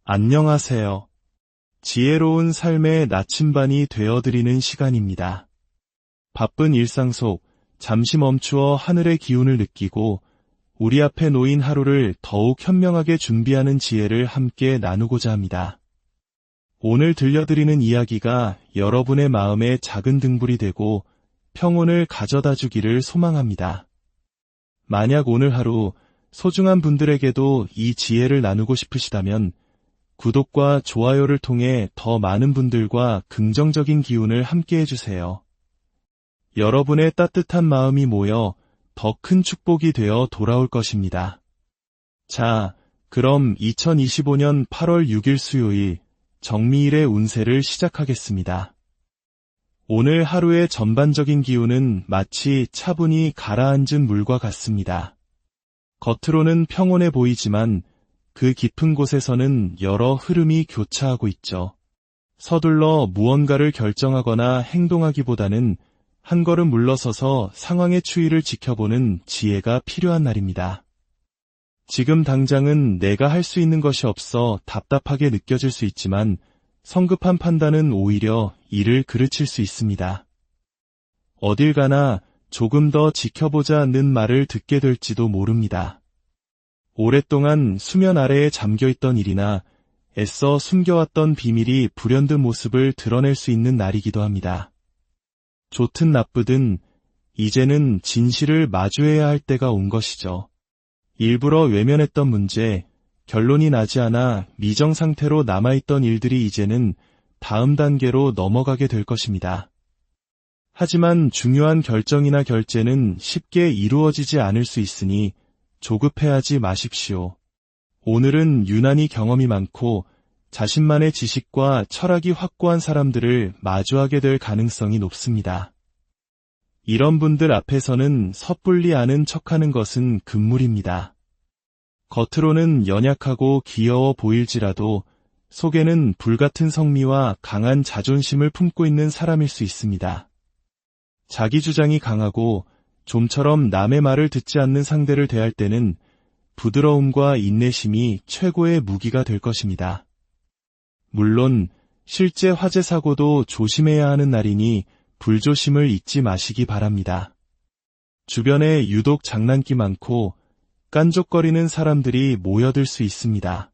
안녕하세요. 지혜로운 삶의 나침반이 되어드리는 시간입니다. 바쁜 일상 속 잠시 멈추어 하늘의 기운을 느끼고 우리 앞에 놓인 하루를 더욱 현명하게 준비하는 지혜를 함께 나누고자 합니다. 오늘 들려드리는 이야기가 여러분의 마음에 작은 등불이 되고 평온을 가져다 주기를 소망합니다. 만약 오늘 하루 소중한 분들에게도 이 지혜를 나누고 싶으시다면 구독과 좋아요를 통해 더 많은 분들과 긍정적인 기운을 함께 해주세요. 여러분의 따뜻한 마음이 모여 더 큰 축복이 되어 돌아올 것입니다. 자, 그럼 2025년 8월 6일 수요일 정미일의 운세를 시작하겠습니다. 오늘 하루의 전반적인 기운은 마치 차분히 가라앉은 물과 같습니다. 겉으로는 평온해 보이지만 그 깊은 곳에서는 여러 흐름이 교차하고 있죠. 서둘러 무언가를 결정하거나 행동하기보다는 한 걸음 물러서서 상황의 추이를 지켜보는 지혜가 필요한 날입니다. 지금 당장은 내가 할 수 있는 것이 없어 답답하게 느껴질 수 있지만 성급한 판단은 오히려 일을 그르칠 수 있습니다. 어딜 가나 조금 더 지켜보자는 말을 듣게 될지도 모릅니다. 오랫동안 수면 아래에 잠겨있던 일이나 애써 숨겨왔던 비밀이 불현듯 모습을 드러낼 수 있는 날이기도 합니다. 좋든 나쁘든 이제는 진실을 마주해야 할 때가 온 것이죠. 일부러 외면했던 문제, 결론이 나지 않아 미정 상태로 남아있던 일들이 이제는 다음 단계로 넘어가게 될 것입니다. 하지만 중요한 결정이나 결제는 쉽게 이루어지지 않을 수 있으니 조급해하지 마십시오. 오늘은 유난히 경험이 많고 자신만의 지식과 철학이 확고한 사람들을 마주하게 될 가능성이 높습니다. 이런 분들 앞에서는 섣불리 아는 척하는 것은 금물입니다. 겉으로는 연약하고 귀여워 보일지라도 속에는 불같은 성미와 강한 자존심을 품고 있는 사람일 수 있습니다. 자기 주장이 강하고 좀처럼 남의 말을 듣지 않는 상대를 대할 때는 부드러움과 인내심이 최고의 무기가 될 것입니다. 물론 실제 화재 사고도 조심해야 하는 날이니 불조심을 잊지 마시기 바랍니다. 주변에 유독 장난기 많고 깐족거리는 사람들이 모여들 수 있습니다.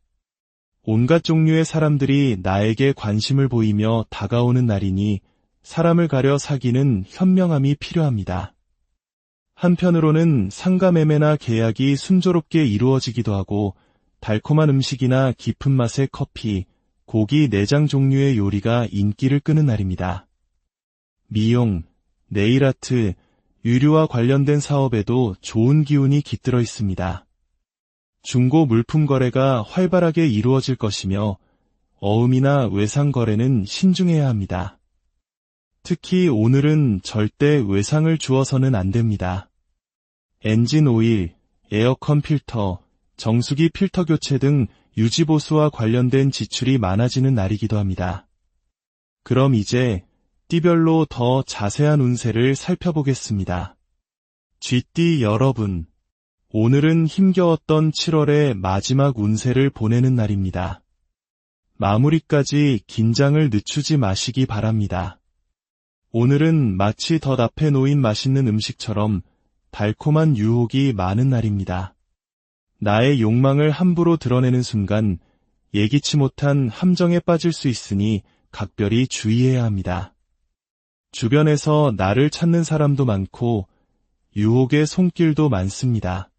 온갖 종류의 사람들이 나에게 관심을 보이며 다가오는 날이니 사람을 가려 사귀는 현명함이 필요합니다. 한편으로는 상가매매나 계약이 순조롭게 이루어지기도 하고 달콤한 음식이나 깊은 맛의 커피, 고기, 내장 종류의 요리가 인기를 끄는 날입니다. 미용, 네일아트, 의류와 관련된 사업에도 좋은 기운이 깃들어 있습니다. 중고 물품 거래가 활발하게 이루어질 것이며 어음이나 외상 거래는 신중해야 합니다. 특히 오늘은 절대 외상을 주어서는 안 됩니다. 엔진 오일, 에어컨 필터, 정수기 필터 교체 등 유지보수와 관련된 지출이 많아지는 날이기도 합니다. 그럼 이제 띠별로 더 자세한 운세를 살펴보겠습니다. 쥐띠 여러분, 오늘은 힘겨웠던 7월의 마지막 운세를 보내는 날입니다. 마무리까지 긴장을 늦추지 마시기 바랍니다. 오늘은 마치 덧 앞에 놓인 맛있는 음식처럼 달콤한 유혹이 많은 날입니다. 나의 욕망을 함부로 드러내는 순간 예기치 못한 함정에 빠질 수 있으니 각별히 주의해야 합니다. 주변에서 나를 찾는 사람도 많고 유혹의 손길도 많습니다.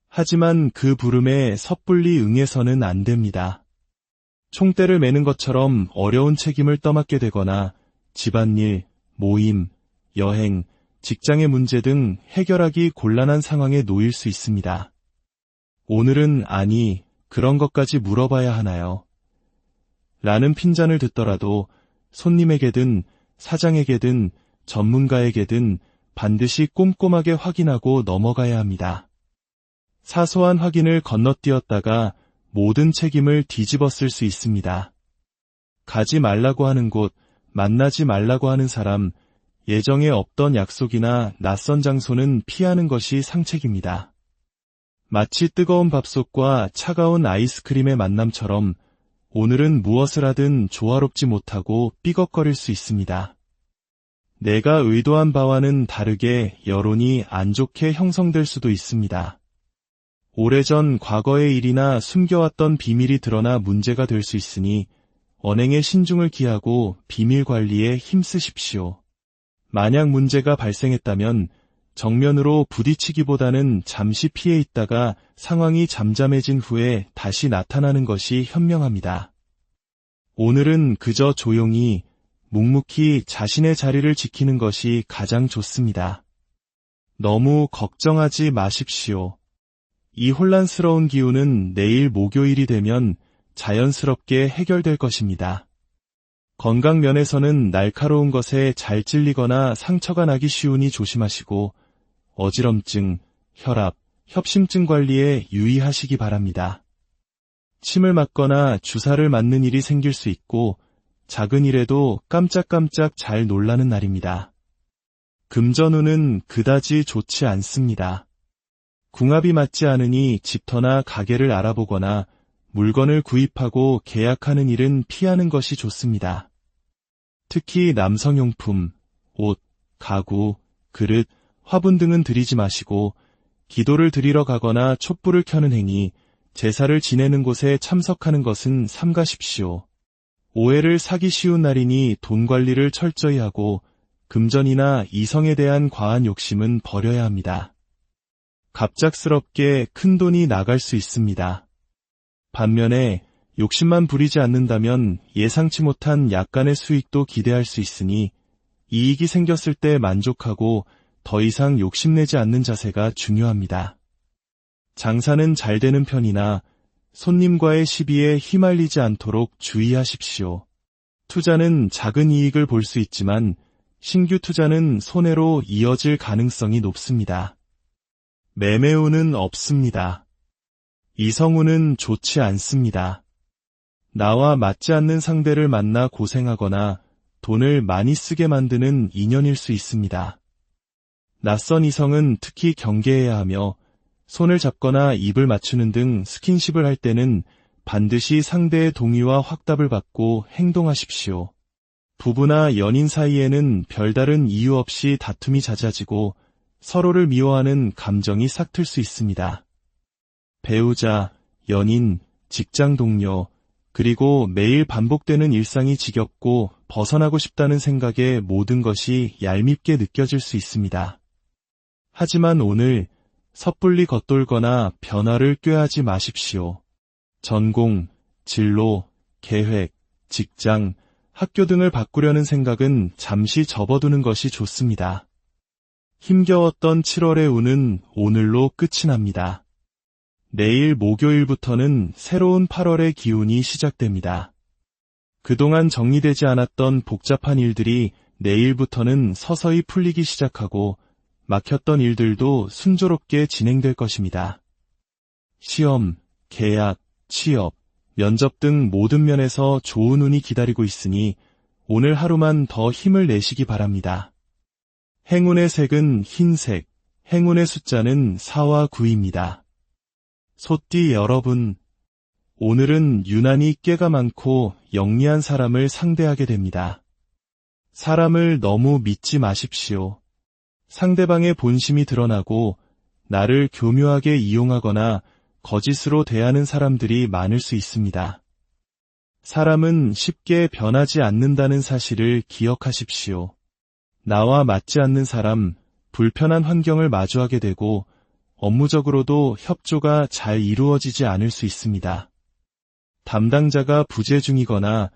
하지만 그 부름에 섣불리 응해서는 안 됩니다. 총대를 매는 것처럼 어려운 책임을 떠맡게 되거나 집안일, 모임, 여행, 직장의 문제 등 해결하기 곤란한 상황에 놓일 수 있습니다. 오늘은 아니, 그런 것까지 물어봐야 하나요? 라는 핀잔을 듣더라도 손님에게든 사장에게든 전문가에게든 반드시 꼼꼼하게 확인하고 넘어가야 합니다. 사소한 확인을 건너뛰었다가 모든 책임을 뒤집어 쓸 수 있습니다. 가지 말라고 하는 곳, 만나지 말라고 하는 사람, 예정에 없던 약속이나 낯선 장소는 피하는 것이 상책입니다. 마치 뜨거운 밥솥과 차가운 아이스크림의 만남처럼 오늘은 무엇을 하든 조화롭지 못하고 삐걱거릴 수 있습니다. 내가 의도한 바와는 다르게 여론이 안 좋게 형성될 수도 있습니다. 오래전 과거의 일이나 숨겨왔던 비밀이 드러나 문제가 될 수 있으니 언행에 신중을 기하고 비밀 관리에 힘쓰십시오. 만약 문제가 발생했다면 정면으로 부딪히기보다는 잠시 피해 있다가 상황이 잠잠해진 후에 다시 나타나는 것이 현명합니다. 오늘은 그저 조용히 묵묵히 자신의 자리를 지키는 것이 가장 좋습니다. 너무 걱정하지 마십시오. 이 혼란스러운 기운은 내일 목요일이 되면 자연스럽게 해결될 것입니다. 건강 면에서는 날카로운 것에 잘 찔리거나 상처가 나기 쉬우니 조심하시고 어지럼증, 혈압, 협심증 관리에 유의하시기 바랍니다. 침을 맞거나 주사를 맞는 일이 생길 수 있고 작은 일에도 깜짝깜짝 잘 놀라는 날입니다. 금전운은 그다지 좋지 않습니다. 궁합이 맞지 않으니 집터나 가게를 알아보거나 물건을 구입하고 계약하는 일은 피하는 것이 좋습니다. 특히 남성용품, 옷, 가구, 그릇, 화분 등은 드리지 마시고 기도를 드리러 가거나 촛불을 켜는 행위, 제사를 지내는 곳에 참석하는 것은 삼가십시오. 오해를 사기 쉬운 날이니 돈 관리를 철저히 하고 금전이나 이성에 대한 과한 욕심은 버려야 합니다. 갑작스럽게 큰 돈이 나갈 수 있습니다. 반면에 욕심만 부리지 않는다면 예상치 못한 약간의 수익도 기대할 수 있으니 이익이 생겼을 때 만족하고 더 이상 욕심내지 않는 자세가 중요합니다. 장사는 잘 되는 편이나 손님과의 시비에 휘말리지 않도록 주의하십시오. 투자는 작은 이익을 볼 수 있지만 신규 투자는 손해로 이어질 가능성이 높습니다. 매매운은 없습니다. 이성운은 좋지 않습니다. 나와 맞지 않는 상대를 만나 고생하거나 돈을 많이 쓰게 만드는 인연일 수 있습니다. 낯선 이성은 특히 경계해야 하며 손을 잡거나 입을 맞추는 등 스킨십을 할 때는 반드시 상대의 동의와 확답을 받고 행동하십시오. 부부나 연인 사이에는 별다른 이유 없이 다툼이 잦아지고 서로를 미워하는 감정이 싹틀 수 있습니다. 배우자, 연인, 직장 동료, 그리고 매일 반복되는 일상이 지겹고 벗어나고 싶다는 생각에 모든 것이 얄밉게 느껴질 수 있습니다. 하지만 오늘 섣불리 겉돌거나 변화를 꾀하지 마십시오. 전공, 진로, 계획, 직장, 학교 등을 바꾸려는 생각은 잠시 접어두는 것이 좋습니다. 힘겨웠던 7월의 운은 오늘로 끝이 납니다. 내일 목요일부터는 새로운 8월의 기운이 시작됩니다. 그동안 정리되지 않았던 복잡한 일들이 내일부터는 서서히 풀리기 시작하고 막혔던 일들도 순조롭게 진행될 것입니다. 시험, 계약, 취업, 면접 등 모든 면에서 좋은 운이 기다리고 있으니 오늘 하루만 더 힘을 내시기 바랍니다. 행운의 색은 흰색, 행운의 숫자는 4와 9입니다. 소띠 여러분, 오늘은 유난히 꾀가 많고 영리한 사람을 상대하게 됩니다. 사람을 너무 믿지 마십시오. 상대방의 본심이 드러나고 나를 교묘하게 이용하거나 거짓으로 대하는 사람들이 많을 수 있습니다. 사람은 쉽게 변하지 않는다는 사실을 기억하십시오. 나와 맞지 않는 사람, 불편한 환경을 마주하게 되고 업무적으로도 협조가 잘 이루어지지 않을 수 있습니다. 담당자가 부재 중이거나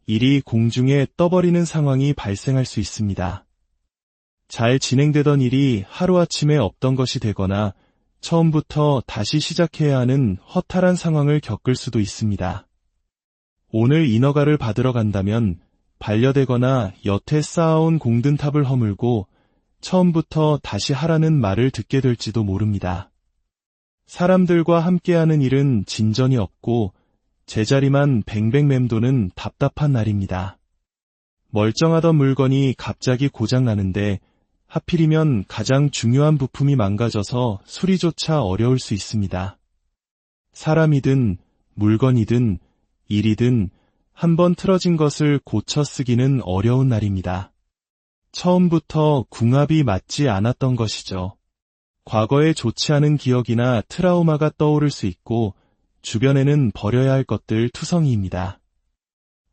일이 공중에 떠버리는 상황이 발생할 수 있습니다. 잘 진행되던 일이 하루아침에 없던 것이 되거나 처음부터 다시 시작해야 하는 허탈한 상황을 겪을 수도 있습니다. 오늘 인허가를 받으러 간다면 반려되거나 여태 쌓아온 공든탑을 허물고 처음부터 다시 하라는 말을 듣게 될지도 모릅니다. 사람들과 함께하는 일은 진전이 없고 제자리만 뱅뱅 맴도는 답답한 날입니다. 멀쩡하던 물건이 갑자기 고장나는데 하필이면 가장 중요한 부품이 망가져서 수리조차 어려울 수 있습니다. 사람이든 물건이든 일이든 한번 틀어진 것을 고쳐 쓰기는 어려운 날입니다. 처음부터 궁합이 맞지 않았던 것이죠. 과거에 좋지 않은 기억이나 트라우마가 떠오를 수 있고 주변에는 버려야 할 것들 투성이입니다.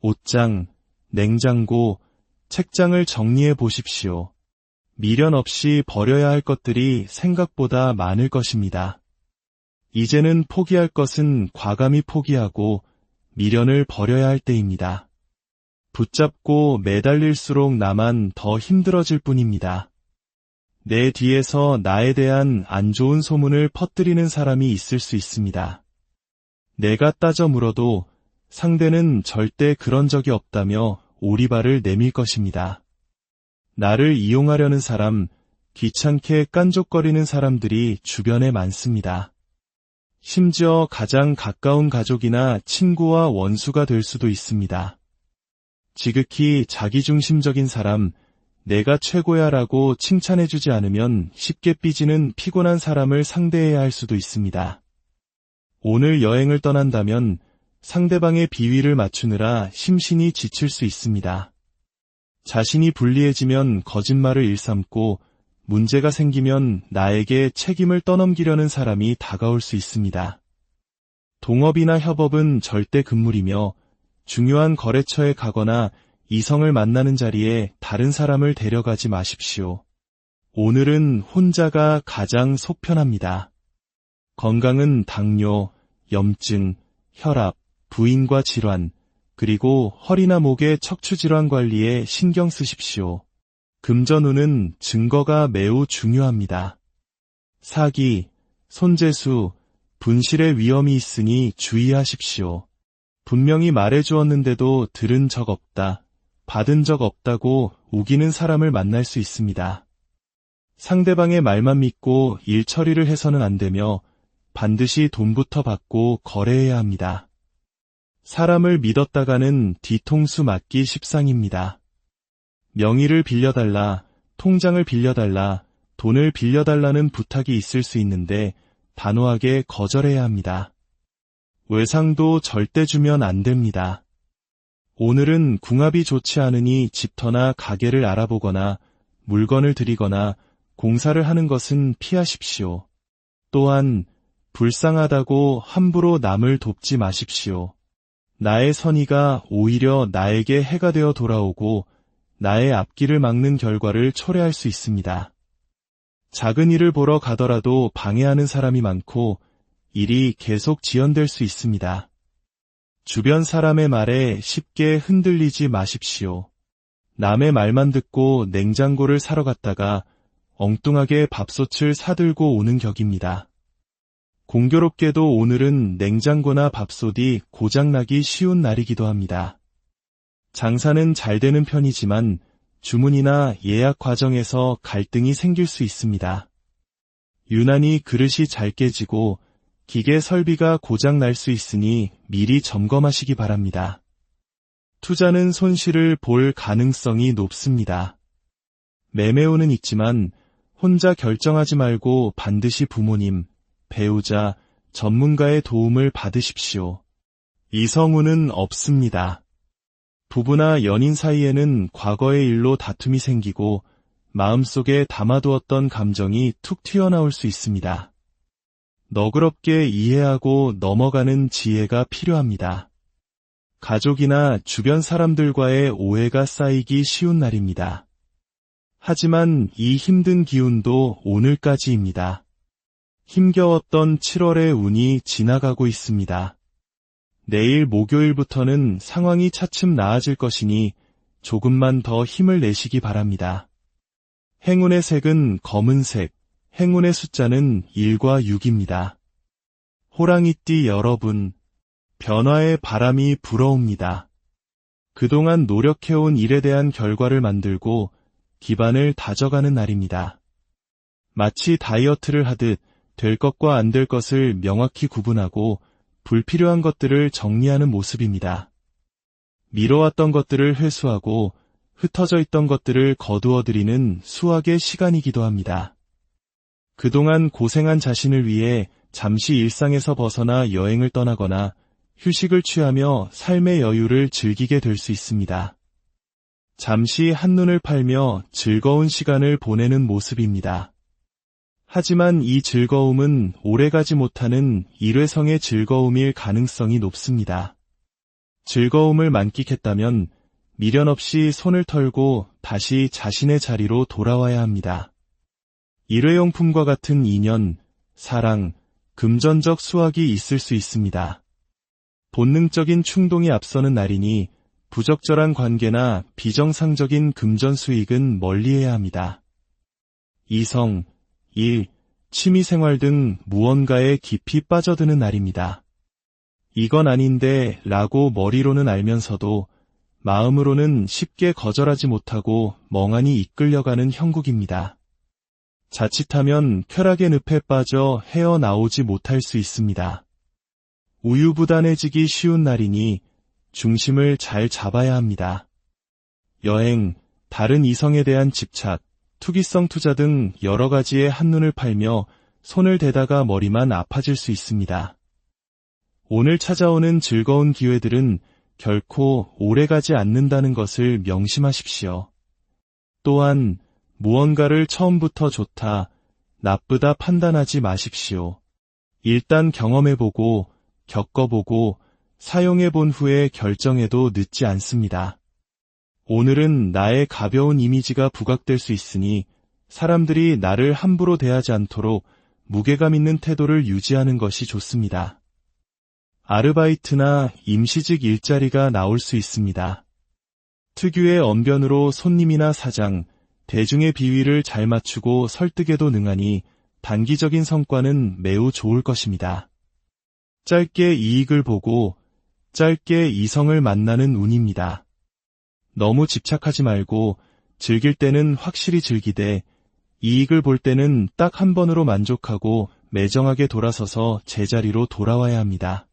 옷장, 냉장고, 책장을 정리해 보십시오. 미련 없이 버려야 할 것들이 생각보다 많을 것입니다. 이제는 포기할 것은 과감히 포기하고 미련을 버려야 할 때입니다. 붙잡고 매달릴수록 나만 더 힘들어질 뿐입니다. 내 뒤에서 나에 대한 안 좋은 소문을 퍼뜨리는 사람이 있을 수 있습니다. 내가 따져 물어도 상대는 절대 그런 적이 없다며 오리발을 내밀 것입니다. 나를 이용하려는 사람, 귀찮게 깐족거리는 사람들이 주변에 많습니다. 심지어 가장 가까운 가족이나 친구와 원수가 될 수도 있습니다. 지극히 자기중심적인 사람, 내가 최고야라고 칭찬해주지 않으면 쉽게 삐지는 피곤한 사람을 상대해야 할 수도 있습니다. 오늘 여행을 떠난다면 상대방의 비위를 맞추느라 심신이 지칠 수 있습니다. 자신이 불리해지면 거짓말을 일삼고 문제가 생기면 나에게 책임을 떠넘기려는 사람이 다가올 수 있습니다. 동업이나 협업은 절대 금물이며 중요한 거래처에 가거나 이성을 만나는 자리에 다른 사람을 데려가지 마십시오. 오늘은 혼자가 가장 속 편합니다. 건강은 당뇨, 염증, 혈압, 부인과 질환, 그리고 허리나 목의 척추질환 관리에 신경 쓰십시오. 금전운은 증거가 매우 중요합니다. 사기, 손재수, 분실의 위험이 있으니 주의하십시오. 분명히 말해주었는데도 들은 적 없다, 받은 적 없다고 우기는 사람을 만날 수 있습니다. 상대방의 말만 믿고 일 처리를 해서는 안 되며 반드시 돈부터 받고 거래해야 합니다. 사람을 믿었다가는 뒤통수 맞기 십상입니다. 명의를 빌려달라, 통장을 빌려달라, 돈을 빌려달라는 부탁이 있을 수 있는데 단호하게 거절해야 합니다. 외상도 절대 주면 안 됩니다. 오늘은 궁합이 좋지 않으니 집터나 가게를 알아보거나 물건을 드리거나 공사를 하는 것은 피하십시오. 또한 불쌍하다고 함부로 남을 돕지 마십시오. 나의 선의가 오히려 나에게 해가 되어 돌아오고 나의 앞길을 막는 결과를 초래할 수 있습니다. 작은 일을 보러 가더라도 방해하는 사람이 많고 일이 계속 지연될 수 있습니다. 주변 사람의 말에 쉽게 흔들리지 마십시오. 남의 말만 듣고 냉장고를 사러 갔다가 엉뚱하게 밥솥을 사들고 오는 격입니다. 공교롭게도 오늘은 냉장고나 밥솥이 고장나기 쉬운 날이기도 합니다. 장사는 잘 되는 편이지만 주문이나 예약 과정에서 갈등이 생길 수 있습니다. 유난히 그릇이 잘 깨지고 기계 설비가 고장 날 수 있으니 미리 점검하시기 바랍니다. 투자는 손실을 볼 가능성이 높습니다. 매매운은 있지만 혼자 결정하지 말고 반드시 부모님, 배우자, 전문가의 도움을 받으십시오. 이성운은 없습니다. 부부나 연인 사이에는 과거의 일로 다툼이 생기고 마음속에 담아두었던 감정이 툭 튀어나올 수 있습니다. 너그럽게 이해하고 넘어가는 지혜가 필요합니다. 가족이나 주변 사람들과의 오해가 쌓이기 쉬운 날입니다. 하지만 이 힘든 기운도 오늘까지입니다. 힘겨웠던 7월의 운이 지나가고 있습니다. 내일 목요일부터는 상황이 차츰 나아질 것이니 조금만 더 힘을 내시기 바랍니다. 행운의 색은 검은색, 행운의 숫자는 1과 6입니다. 호랑이띠 여러분, 변화의 바람이 불어옵니다. 그동안 노력해온 일에 대한 결과를 만들고 기반을 다져가는 날입니다. 마치 다이어트를 하듯 될 것과 안 될 것을 명확히 구분하고 불필요한 것들을 정리하는 모습입니다. 미뤄왔던 것들을 회수하고 흩어져 있던 것들을 거두어들이는 수확의 시간이기도 합니다. 그동안 고생한 자신을 위해 잠시 일상에서 벗어나 여행을 떠나거나 휴식을 취하며 삶의 여유를 즐기게 될 수 있습니다. 잠시 한눈을 팔며 즐거운 시간을 보내는 모습입니다. 하지만 이 즐거움은 오래가지 못하는 일회성의 즐거움일 가능성이 높습니다. 즐거움을 만끽했다면 미련 없이 손을 털고 다시 자신의 자리로 돌아와야 합니다. 일회용품과 같은 인연, 사랑, 금전적 수확이 있을 수 있습니다. 본능적인 충동이 앞서는 날이니 부적절한 관계나 비정상적인 금전 수익은 멀리해야 합니다. 이성, 일, 취미생활 등 무언가에 깊이 빠져드는 날입니다. 이건 아닌데 라고 머리로는 알면서도 마음으로는 쉽게 거절하지 못하고 멍하니 이끌려가는 형국입니다. 자칫하면 쾌락의 늪에 빠져 헤어나오지 못할 수 있습니다. 우유부단해지기 쉬운 날이니 중심을 잘 잡아야 합니다. 여행, 다른 이성에 대한 집착, 투기성 투자 등 여러 가지에 한눈을 팔며 손을 대다가 머리만 아파질 수 있습니다. 오늘 찾아오는 즐거운 기회들은 결코 오래가지 않는다는 것을 명심하십시오. 또한 무언가를 처음부터 좋다, 나쁘다 판단하지 마십시오. 일단 경험해보고, 겪어보고, 사용해본 후에 결정해도 늦지 않습니다. 오늘은 나의 가벼운 이미지가 부각될 수 있으니 사람들이 나를 함부로 대하지 않도록 무게감 있는 태도를 유지하는 것이 좋습니다. 아르바이트나 임시직 일자리가 나올 수 있습니다. 특유의 언변으로 손님이나 사장, 대중의 비위를 잘 맞추고 설득에도 능하니 단기적인 성과는 매우 좋을 것입니다. 짧게 이익을 보고 짧게 이성을 만나는 운입니다. 너무 집착하지 말고 즐길 때는 확실히 즐기되 이익을 볼 때는 딱 한 번으로 만족하고 매정하게 돌아서서 제자리로 돌아와야 합니다.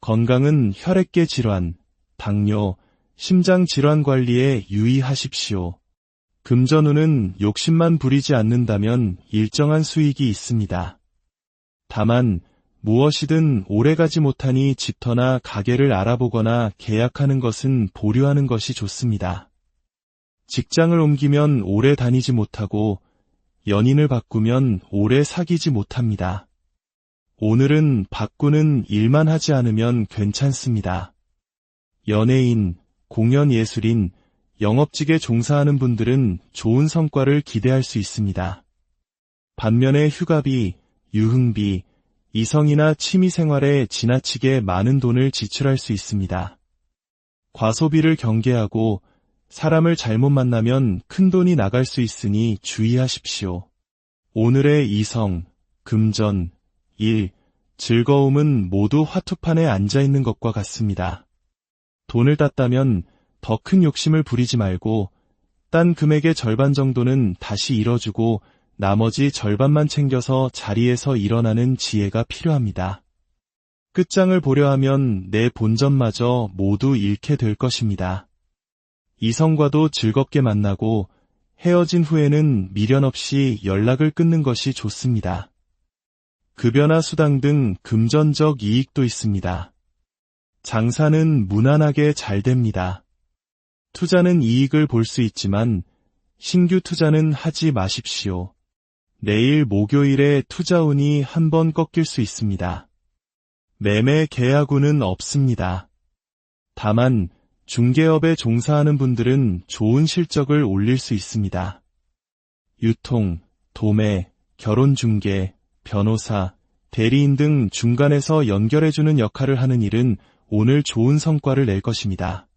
건강은 혈액계 질환, 당뇨, 심장 질환 관리에 유의하십시오. 금전운은 욕심만 부리지 않는다면 일정한 수익이 있습니다. 다만 무엇이든 오래가지 못하니 집터나 가게를 알아보거나 계약하는 것은 보류하는 것이 좋습니다. 직장을 옮기면 오래 다니지 못하고 연인을 바꾸면 오래 사귀지 못합니다. 오늘은 바꾸는 일만 하지 않으면 괜찮습니다. 연예인, 공연예술인, 영업직에 종사하는 분들은 좋은 성과를 기대할 수 있습니다. 반면에 휴가비, 유흥비, 이성이나 취미생활에 지나치게 많은 돈을 지출할 수 있습니다. 과소비를 경계하고 사람을 잘못 만나면 큰 돈이 나갈 수 있으니 주의하십시오. 오늘의 이성, 금전, 일, 즐거움은 모두 화투판에 앉아있는 것과 같습니다. 돈을 땄다면 더 큰 욕심을 부리지 말고 딴 금액의 절반 정도는 다시 잃어주고 나머지 절반만 챙겨서 자리에서 일어나는 지혜가 필요합니다. 끝장을 보려 하면 내 본전마저 모두 잃게 될 것입니다. 이성과도 즐겁게 만나고 헤어진 후에는 미련 없이 연락을 끊는 것이 좋습니다. 급여나 수당 등 금전적 이익도 있습니다. 장사는 무난하게 잘 됩니다. 투자는 이익을 볼 수 있지만 신규 투자는 하지 마십시오. 내일 목요일에 투자운이 한번 꺾일 수 있습니다. 매매 계약운은 없습니다. 다만 중개업에 종사하는 분들은 좋은 실적을 올릴 수 있습니다. 유통, 도매, 결혼중개, 변호사, 대리인 등 중간에서 연결해주는 역할을 하는 일은 오늘 좋은 성과를 낼 것입니다.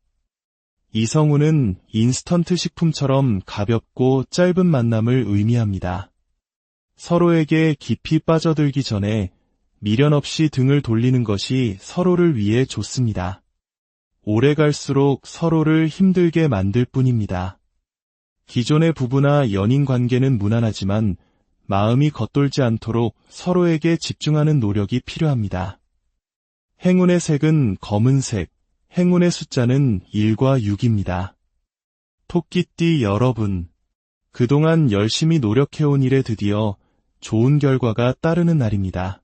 이성운은 인스턴트 식품처럼 가볍고 짧은 만남을 의미합니다. 서로에게 깊이 빠져들기 전에 미련 없이 등을 돌리는 것이 서로를 위해 좋습니다. 오래 갈수록 서로를 힘들게 만들 뿐입니다. 기존의 부부나 연인 관계는 무난하지만 마음이 겉돌지 않도록 서로에게 집중하는 노력이 필요합니다. 행운의 색은 검은색, 행운의 숫자는 1과 6입니다. 토끼띠 여러분, 그동안 열심히 노력해온 일에 드디어 좋은 결과가 따르는 날입니다.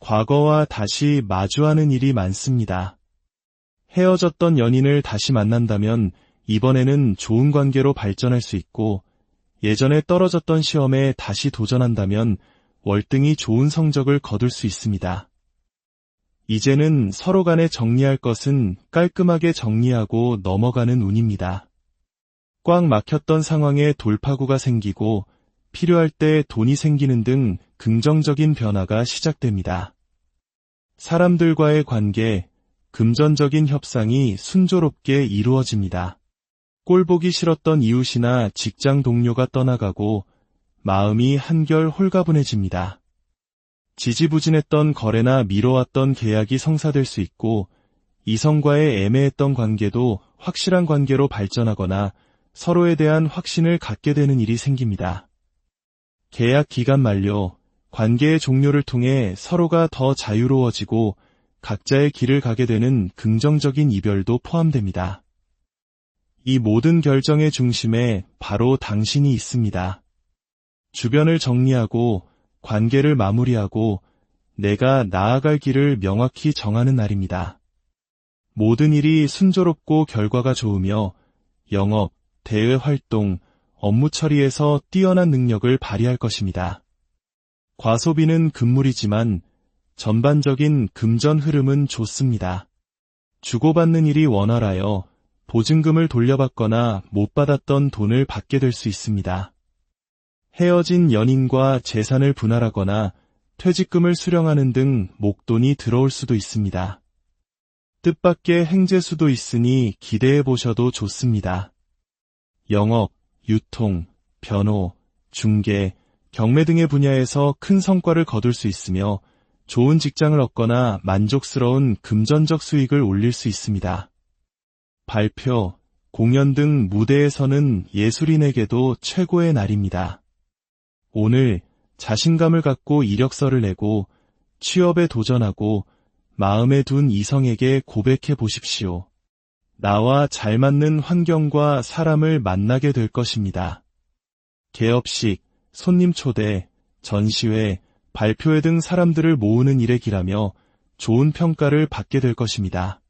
과거와 다시 마주하는 일이 많습니다. 헤어졌던 연인을 다시 만난다면 이번에는 좋은 관계로 발전할 수 있고, 예전에 떨어졌던 시험에 다시 도전한다면 월등히 좋은 성적을 거둘 수 있습니다. 이제는 서로 간에 정리할 것은 깔끔하게 정리하고 넘어가는 운입니다. 꽉 막혔던 상황에 돌파구가 생기고 필요할 때 돈이 생기는 등 긍정적인 변화가 시작됩니다. 사람들과의 관계, 금전적인 협상이 순조롭게 이루어집니다. 꼴보기 싫었던 이웃이나 직장 동료가 떠나가고 마음이 한결 홀가분해집니다. 지지부진했던 거래나 미뤄왔던 계약이 성사될 수 있고, 이성과의 애매했던 관계도 확실한 관계로 발전하거나 서로에 대한 확신을 갖게 되는 일이 생깁니다. 계약 기간 만료, 관계의 종료를 통해 서로가 더 자유로워지고 각자의 길을 가게 되는 긍정적인 이별도 포함됩니다. 이 모든 결정의 중심에 바로 당신이 있습니다. 주변을 정리하고 관계를 마무리하고 내가 나아갈 길을 명확히 정하는 날입니다. 모든 일이 순조롭고 결과가 좋으며 영업, 대외 활동, 업무 처리에서 뛰어난 능력을 발휘할 것입니다. 과소비는 금물이지만 전반적인 금전 흐름은 좋습니다. 주고받는 일이 원활하여 보증금을 돌려받거나 못 받았던 돈을 받게 될 수 있습니다. 헤어진 연인과 재산을 분할하거나 퇴직금을 수령하는 등 목돈이 들어올 수도 있습니다. 뜻밖의 행재수도 있으니 기대해 보셔도 좋습니다. 영업, 유통, 변호, 중개, 경매 등의 분야에서 큰 성과를 거둘 수 있으며 좋은 직장을 얻거나 만족스러운 금전적 수익을 올릴 수 있습니다. 발표, 공연 등 무대에 서는 예술인에게도 최고의 날입니다. 오늘 자신감을 갖고 이력서를 내고 취업에 도전하고 마음에 둔 이성에게 고백해 보십시오. 나와 잘 맞는 환경과 사람을 만나게 될 것입니다. 개업식, 손님 초대, 전시회, 발표회 등 사람들을 모으는 일에 길하며 좋은 평가를 받게 될 것입니다.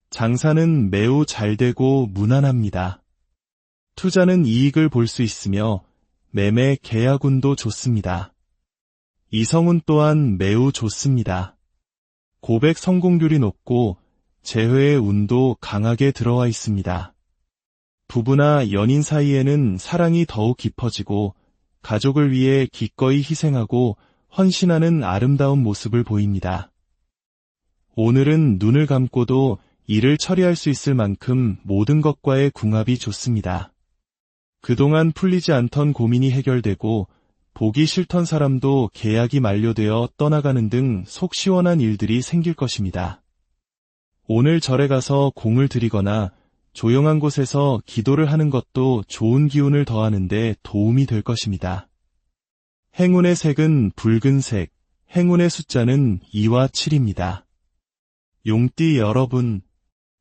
장사는 매우 잘 되고 무난합니다. 투자는 이익을 볼 수 있으며 매매 계약운도 좋습니다. 이성운 또한 매우 좋습니다. 고백 성공률이 높고 재회의 운도 강하게 들어와 있습니다. 부부나 연인 사이에는 사랑이 더욱 깊어지고 가족을 위해 기꺼이 희생하고 헌신하는 아름다운 모습을 보입니다. 오늘은 눈을 감고도 일을 처리할 수 있을 만큼 모든 것과의 궁합이 좋습니다. 그동안 풀리지 않던 고민이 해결되고 보기 싫던 사람도 계약이 만료되어 떠나가는 등 속 시원한 일들이 생길 것입니다. 오늘 절에 가서 공을 들이거나 조용한 곳에서 기도를 하는 것도 좋은 기운을 더하는 데 도움이 될 것입니다. 행운의 색은 붉은색, 행운의 숫자는 2와 7입니다. 용띠 여러분,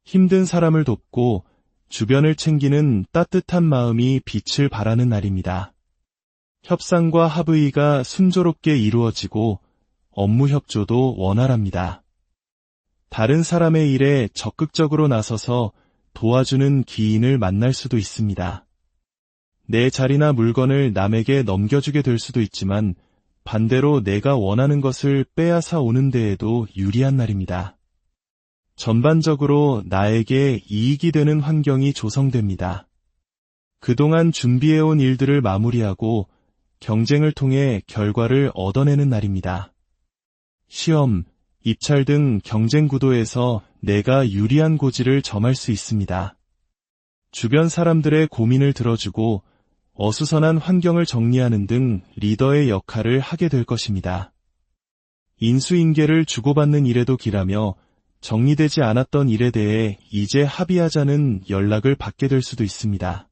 힘든 사람을 돕고 주변을 챙기는 따뜻한 마음이 빛을 발하는 날입니다. 협상과 합의가 순조롭게 이루어지고 업무 협조도 원활합니다. 다른 사람의 일에 적극적으로 나서서 도와주는 기인을 만날 수도 있습니다. 내 자리나 물건을 남에게 넘겨주게 될 수도 있지만 반대로 내가 원하는 것을 빼앗아 오는 데에도 유리한 날입니다. 전반적으로 나에게 이익이 되는 환경이 조성됩니다. 그동안 준비해온 일들을 마무리하고 경쟁을 통해 결과를 얻어내는 날입니다. 시험, 입찰 등 경쟁 구도에서 내가 유리한 고지를 점할 수 있습니다. 주변 사람들의 고민을 들어주고 어수선한 환경을 정리하는 등 리더의 역할을 하게 될 것입니다. 인수인계를 주고받는 일에도 길하며 정리되지 않았던 일에 대해 이제 합의하자는 연락을 받게 될 수도 있습니다.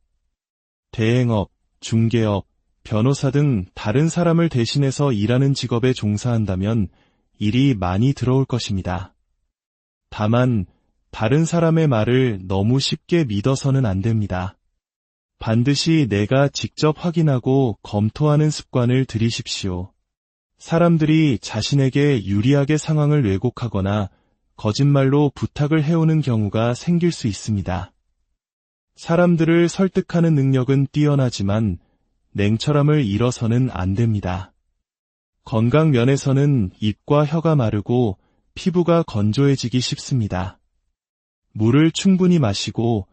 대행업, 중개업, 변호사 등 다른 사람을 대신해서 일하는 직업에 종사한다면 일이 많이 들어올 것입니다. 다만 다른 사람의 말을 너무 쉽게 믿어서는 안 됩니다. 반드시 내가 직접 확인하고 검토하는 습관을 들이십시오. 사람들이 자신에게 유리하게 상황을 왜곡하거나 거짓말로 부탁을 해오는 경우가 생길 수 있습니다. 사람들을 설득하는 능력은 뛰어나지만 냉철함을 잃어서는 안 됩니다. 건강 면에서는 입과 혀가 마르고 피부가 건조해지기 쉽습니다. 물을 충분히 마시고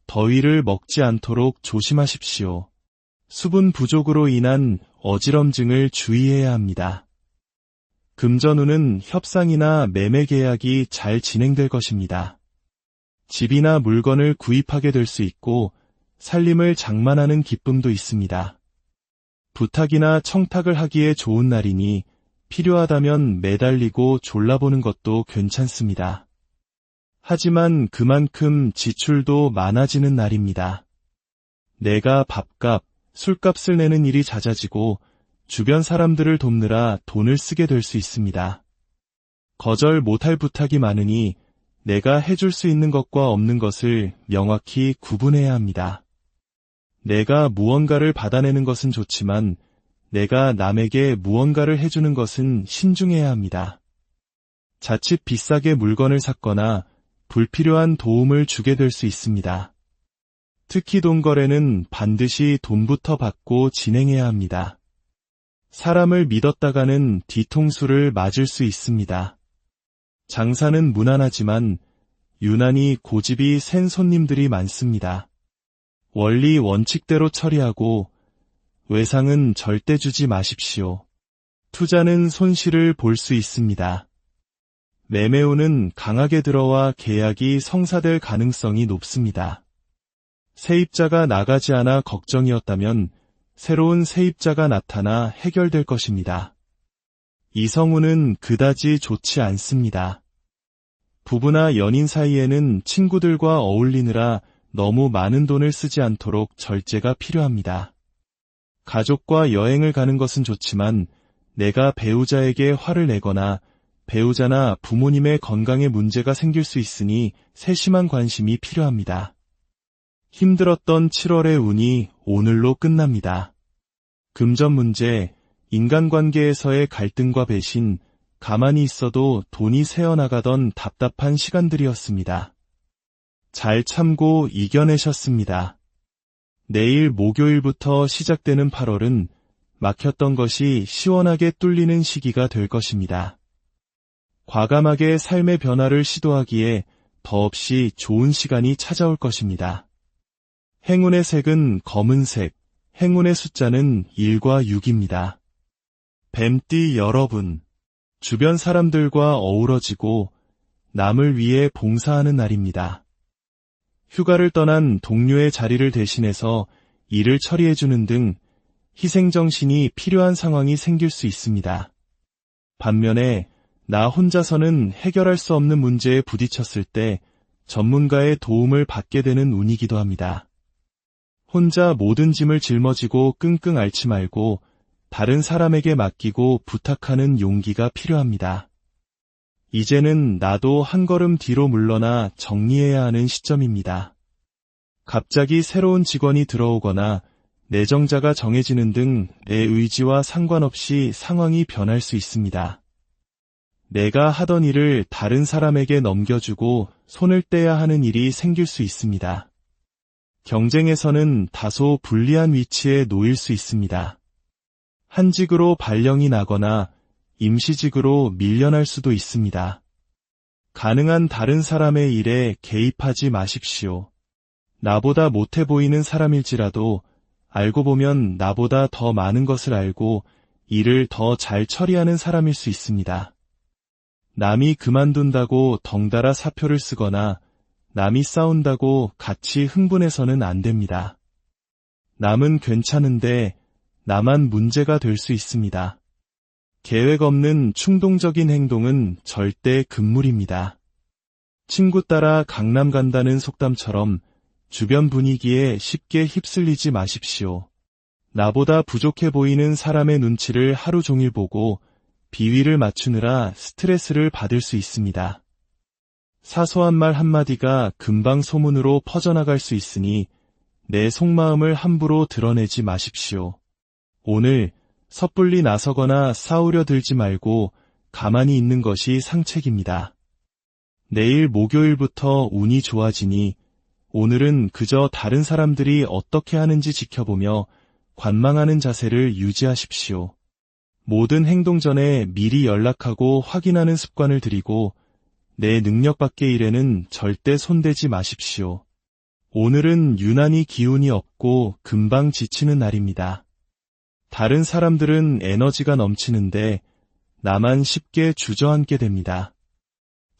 더위를 먹지 않도록 조심하십시오. 수분 부족으로 인한 어지럼증을 주의해야 합니다. 금전운은 협상이나 매매 계약이 잘 진행될 것입니다. 집이나 물건을 구입하게 될 수 있고 살림을 장만하는 기쁨도 있습니다. 부탁이나 청탁을 하기에 좋은 날이니 필요하다면 매달리고 졸라보는 것도 괜찮습니다. 하지만 그만큼 지출도 많아지는 날입니다. 내가 밥값, 술값을 내는 일이 잦아지고 주변 사람들을 돕느라 돈을 쓰게 될 수 있습니다. 거절 못할 부탁이 많으니 내가 해줄 수 있는 것과 없는 것을 명확히 구분해야 합니다. 내가 무언가를 받아내는 것은 좋지만 내가 남에게 무언가를 해주는 것은 신중해야 합니다. 자칫 비싸게 물건을 샀거나 불필요한 도움을 주게 될 수 있습니다. 특히 돈 거래는 반드시 돈부터 받고 진행해야 합니다. 사람을 믿었다가는 뒤통수를 맞을 수 있습니다. 장사는 무난하지만 유난히 고집이 센 손님들이 많습니다. 원리 원칙대로 처리하고 외상은 절대 주지 마십시오. 투자는 손실을 볼 수 있습니다. 매매운은 강하게 들어와 계약이 성사될 가능성이 높습니다. 세입자가 나가지 않아 걱정이었다면 새로운 세입자가 나타나 해결될 것입니다. 이성운은 그다지 좋지 않습니다. 부부나 연인 사이에는 친구들과 어울리느라 너무 많은 돈을 쓰지 않도록 절제가 필요합니다. 가족과 여행을 가는 것은 좋지만 내가 배우자에게 화를 내거나 배우자나 부모님의 건강에 문제가 생길 수 있으니 세심한 관심이 필요합니다. 힘들었던 7월의 운이 오늘로 끝납니다. 금전 문제, 인간관계에서의 갈등과 배신, 가만히 있어도 돈이 새어나가던 답답한 시간들이었습니다. 잘 참고 이겨내셨습니다. 내일 목요일부터 시작되는 8월은 막혔던 것이 시원하게 뚫리는 시기가 될 것입니다. 과감하게 삶의 변화를 시도하기에 더없이 좋은 시간이 찾아올 것입니다. 행운의 색은 검은색, 행운의 숫자는 1과 6입니다. 뱀띠 여러분, 주변 사람들과 어우러지고 남을 위해 봉사하는 날입니다. 휴가를 떠난 동료의 자리를 대신해서 일을 처리해주는 등 희생정신이 필요한 상황이 생길 수 있습니다. 반면에 나 혼자서는 해결할 수 없는 문제에 부딪혔을 때 전문가의 도움을 받게 되는 운이기도 합니다. 혼자 모든 짐을 짊어지고 끙끙 앓지 말고 다른 사람에게 맡기고 부탁하는 용기가 필요합니다. 이제는 나도 한 걸음 뒤로 물러나 정리해야 하는 시점입니다. 갑자기 새로운 직원이 들어오거나 내정자가 정해지는 등 내 의지와 상관없이 상황이 변할 수 있습니다. 내가 하던 일을 다른 사람에게 넘겨주고 손을 떼야 하는 일이 생길 수 있습니다. 경쟁에서는 다소 불리한 위치에 놓일 수 있습니다. 한직으로 발령이 나거나 임시직으로 밀려날 수도 있습니다. 가능한 다른 사람의 일에 개입하지 마십시오. 나보다 못해 보이는 사람일지라도 알고 보면 나보다 더 많은 것을 알고 일을 더 잘 처리하는 사람일 수 있습니다. 남이 그만둔다고 덩달아 사표를 쓰거나 남이 싸운다고 같이 흥분해서는 안 됩니다. 남은 괜찮은데 나만 문제가 될 수 있습니다. 계획 없는 충동적인 행동은 절대 금물입니다. 친구 따라 강남 간다는 속담처럼 주변 분위기에 쉽게 휩쓸리지 마십시오. 나보다 부족해 보이는 사람의 눈치를 하루 종일 보고 비위를 맞추느라 스트레스를 받을 수 있습니다. 사소한 말 한마디가 금방 소문으로 퍼져나갈 수 있으니 내 속마음을 함부로 드러내지 마십시오. 오늘 섣불리 나서거나 싸우려 들지 말고 가만히 있는 것이 상책입니다. 내일 목요일부터 운이 좋아지니 오늘은 그저 다른 사람들이 어떻게 하는지 지켜보며 관망하는 자세를 유지하십시오. 모든 행동 전에 미리 연락하고 확인하는 습관을 들이고 내 능력 밖의 일에는 절대 손대지 마십시오. 오늘은 유난히 기운이 없고 금방 지치는 날입니다. 다른 사람들은 에너지가 넘치는데 나만 쉽게 주저앉게 됩니다.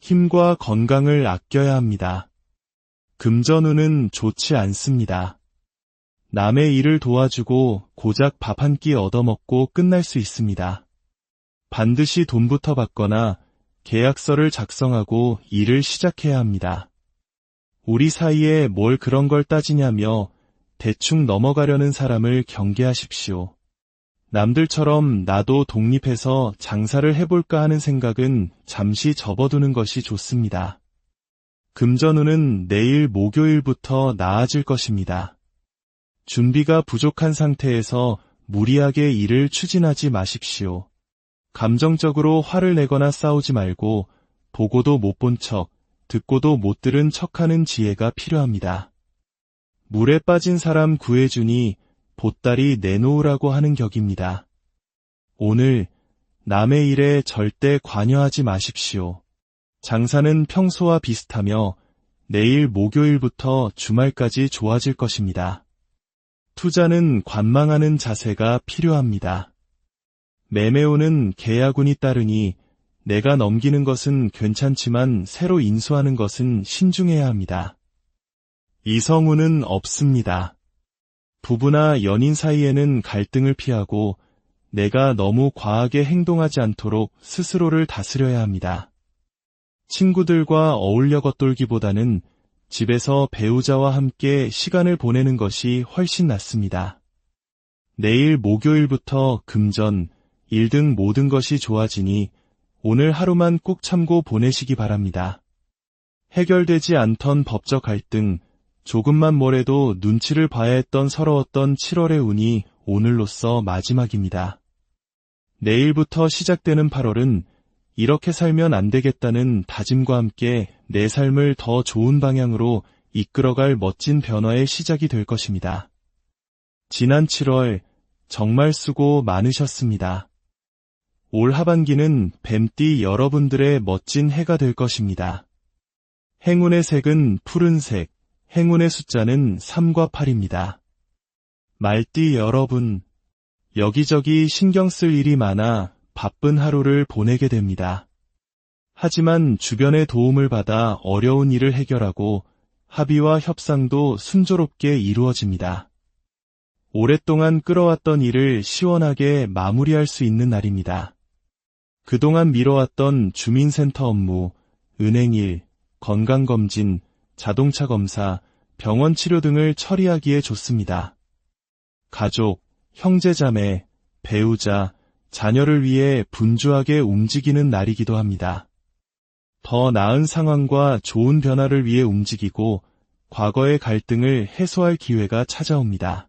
힘과 건강을 아껴야 합니다. 금전운은 좋지 않습니다. 남의 일을 도와주고 고작 밥 한 끼 얻어먹고 끝날 수 있습니다. 반드시 돈부터 받거나 계약서를 작성하고 일을 시작해야 합니다. 우리 사이에 뭘 그런 걸 따지냐며 대충 넘어가려는 사람을 경계하십시오. 남들처럼 나도 독립해서 장사를 해볼까 하는 생각은 잠시 접어두는 것이 좋습니다. 금전운은 내일 목요일부터 나아질 것입니다. 준비가 부족한 상태에서 무리하게 일을 추진하지 마십시오. 감정적으로 화를 내거나 싸우지 말고 보고도 못 본 척, 듣고도 못 들은 척하는 지혜가 필요합니다. 물에 빠진 사람 구해주니 보따리 내놓으라고 하는 격입니다. 오늘 남의 일에 절대 관여하지 마십시오. 장사는 평소와 비슷하며 내일 목요일부터 주말까지 좋아질 것입니다. 투자는 관망하는 자세가 필요합니다. 매매운은 계약운이 따르니 내가 넘기는 것은 괜찮지만 새로 인수하는 것은 신중해야 합니다. 이성운은 없습니다. 부부나 연인 사이에는 갈등을 피하고 내가 너무 과하게 행동하지 않도록 스스로를 다스려야 합니다. 친구들과 어울려 겉돌기보다는 집에서 배우자와 함께 시간을 보내는 것이 훨씬 낫습니다. 내일 목요일부터 금전, 일 등 모든 것이 좋아지니 오늘 하루만 꼭 참고 보내시기 바랍니다. 해결되지 않던 법적 갈등, 조금만 뭐래도 눈치를 봐야 했던 서러웠던 7월의 운이 오늘로써 마지막입니다. 내일부터 시작되는 8월은 이렇게 살면 안 되겠다는 다짐과 함께 내 삶을 더 좋은 방향으로 이끌어갈 멋진 변화의 시작이 될 것입니다. 지난 7월 정말 수고 많으셨습니다. 올 하반기는 뱀띠 여러분들의 멋진 해가 될 것입니다. 행운의 색은 푸른색, 행운의 숫자는 3과 8입니다. 말띠 여러분, 여기저기 신경 쓸 일이 많아 바쁜 하루를 보내게 됩니다. 하지만 주변의 도움을 받아 어려운 일을 해결하고 합의와 협상도 순조롭게 이루어집니다. 오랫동안 끌어왔던 일을 시원하게 마무리할 수 있는 날입니다. 그동안 미뤄왔던 주민센터 업무, 은행일, 건강검진, 자동차 검사, 병원 치료 등을 처리하기에 좋습니다. 가족, 형제자매, 배우자, 자녀를 위해 분주하게 움직이는 날이기도 합니다. 더 나은 상황과 좋은 변화를 위해 움직이고 과거의 갈등을 해소할 기회가 찾아옵니다.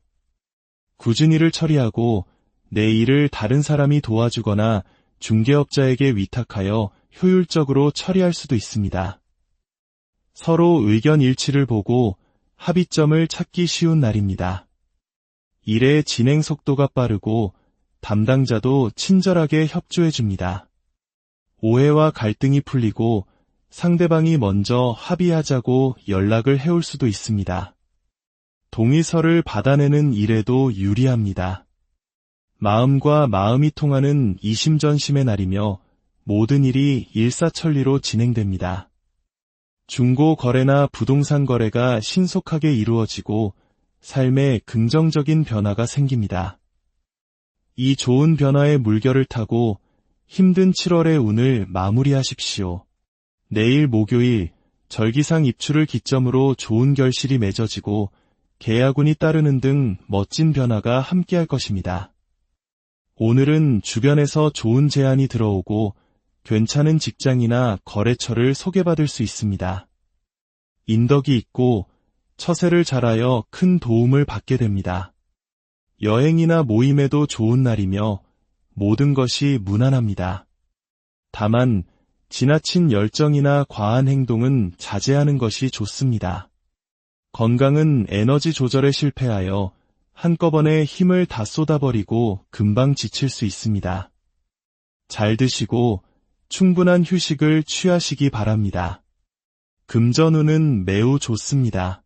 굳은 일을 처리하고 내 일을 다른 사람이 도와주거나 중개업자에게 위탁하여 효율적으로 처리할 수도 있습니다. 서로 의견 일치를 보고 합의점을 찾기 쉬운 날입니다. 일의 진행 속도가 빠르고 담당자도 친절하게 협조해줍니다. 오해와 갈등이 풀리고 상대방이 먼저 합의하자고 연락을 해올 수도 있습니다. 동의서를 받아내는 일에도 유리합니다. 마음과 마음이 통하는 이심전심의 날이며 모든 일이 일사천리로 진행됩니다. 중고 거래나 부동산 거래가 신속하게 이루어지고 삶에 긍정적인 변화가 생깁니다. 이 좋은 변화의 물결을 타고 힘든 7월의 운을 마무리하십시오. 내일 목요일 절기상 입출을 기점으로 좋은 결실이 맺어지고 계약운이 따르는 등 멋진 변화가 함께할 것입니다. 오늘은 주변에서 좋은 제안이 들어오고 괜찮은 직장이나 거래처를 소개받을 수 있습니다. 인덕이 있고 처세를 잘하여 큰 도움을 받게 됩니다. 여행이나 모임에도 좋은 날이며 모든 것이 무난합니다. 다만 지나친 열정이나 과한 행동은 자제하는 것이 좋습니다. 건강은 에너지 조절에 실패하여 한꺼번에 힘을 다 쏟아버리고 금방 지칠 수 있습니다. 잘 드시고 충분한 휴식을 취하시기 바랍니다. 금전운은 매우 좋습니다.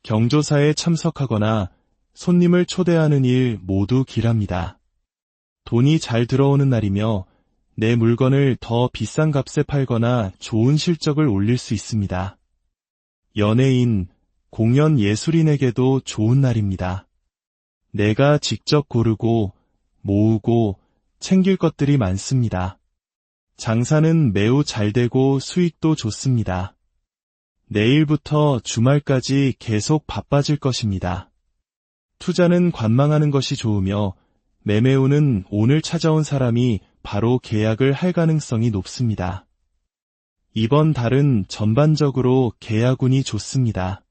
경조사에 참석하거나 손님을 초대하는 일 모두 길합니다. 돈이 잘 들어오는 날이며 내 물건을 더 비싼 값에 팔거나 좋은 실적을 올릴 수 있습니다. 연예인, 공연 예술인에게도 좋은 날입니다. 내가 직접 고르고 모으고 챙길 것들이 많습니다. 장사는 매우 잘 되고 수익도 좋습니다. 내일부터 주말까지 계속 바빠질 것입니다. 투자는 관망하는 것이 좋으며 매매운은 오늘 찾아온 사람이 바로 계약을 할 가능성이 높습니다. 이번 달은 전반적으로 계약운이 좋습니다.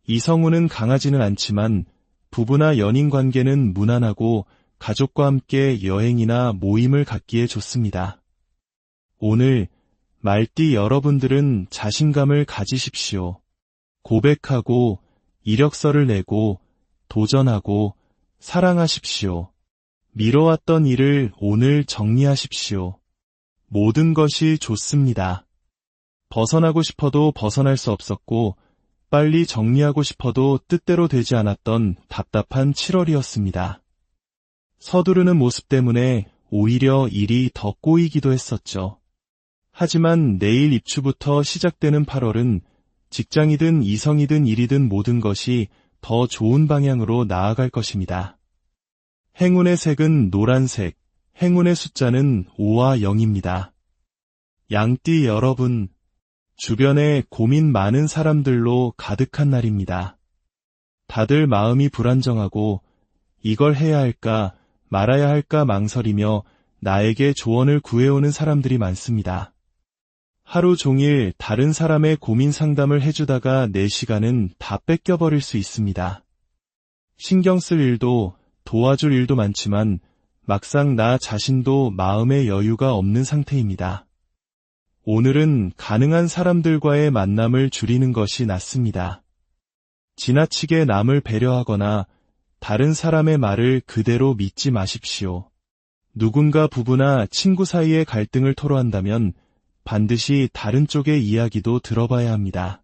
이성운은 강하지는 않지만 부부나 연인 관계는 무난하고 가족과 함께 여행이나 모임을 갖기에 좋습니다. 오늘 말띠 여러분들은 자신감을 가지십시오. 고백하고 이력서를 내고 도전하고 사랑하십시오. 미뤄왔던 일을 오늘 정리하십시오. 모든 것이 좋습니다. 벗어나고 싶어도 벗어날 수 없었고 빨리 정리하고 싶어도 뜻대로 되지 않았던 답답한 7월이었습니다. 서두르는 모습 때문에 오히려 일이 더 꼬이기도 했었죠. 하지만 내일 입추부터 시작되는 8월은 직장이든 이성이든 일이든 모든 것이 더 좋은 방향으로 나아갈 것입니다. 행운의 색은 노란색, 행운의 숫자는 5와 0입니다. 양띠 여러분, 주변에 고민 많은 사람들로 가득한 날입니다. 다들 마음이 불안정하고 이걸 해야 할까 말아야 할까 망설이며 나에게 조언을 구해오는 사람들이 많습니다. 하루 종일 다른 사람의 고민 상담을 해주다가 내 시간은 다 뺏겨버릴 수 있습니다. 신경 쓸 일도 도와줄 일도 많지만 막상 나 자신도 마음의 여유가 없는 상태입니다. 오늘은 가능한 사람들과의 만남을 줄이는 것이 낫습니다. 지나치게 남을 배려하거나 다른 사람의 말을 그대로 믿지 마십시오. 누군가 부부나 친구 사이의 갈등을 토로한다면 반드시 다른 쪽의 이야기도 들어봐야 합니다.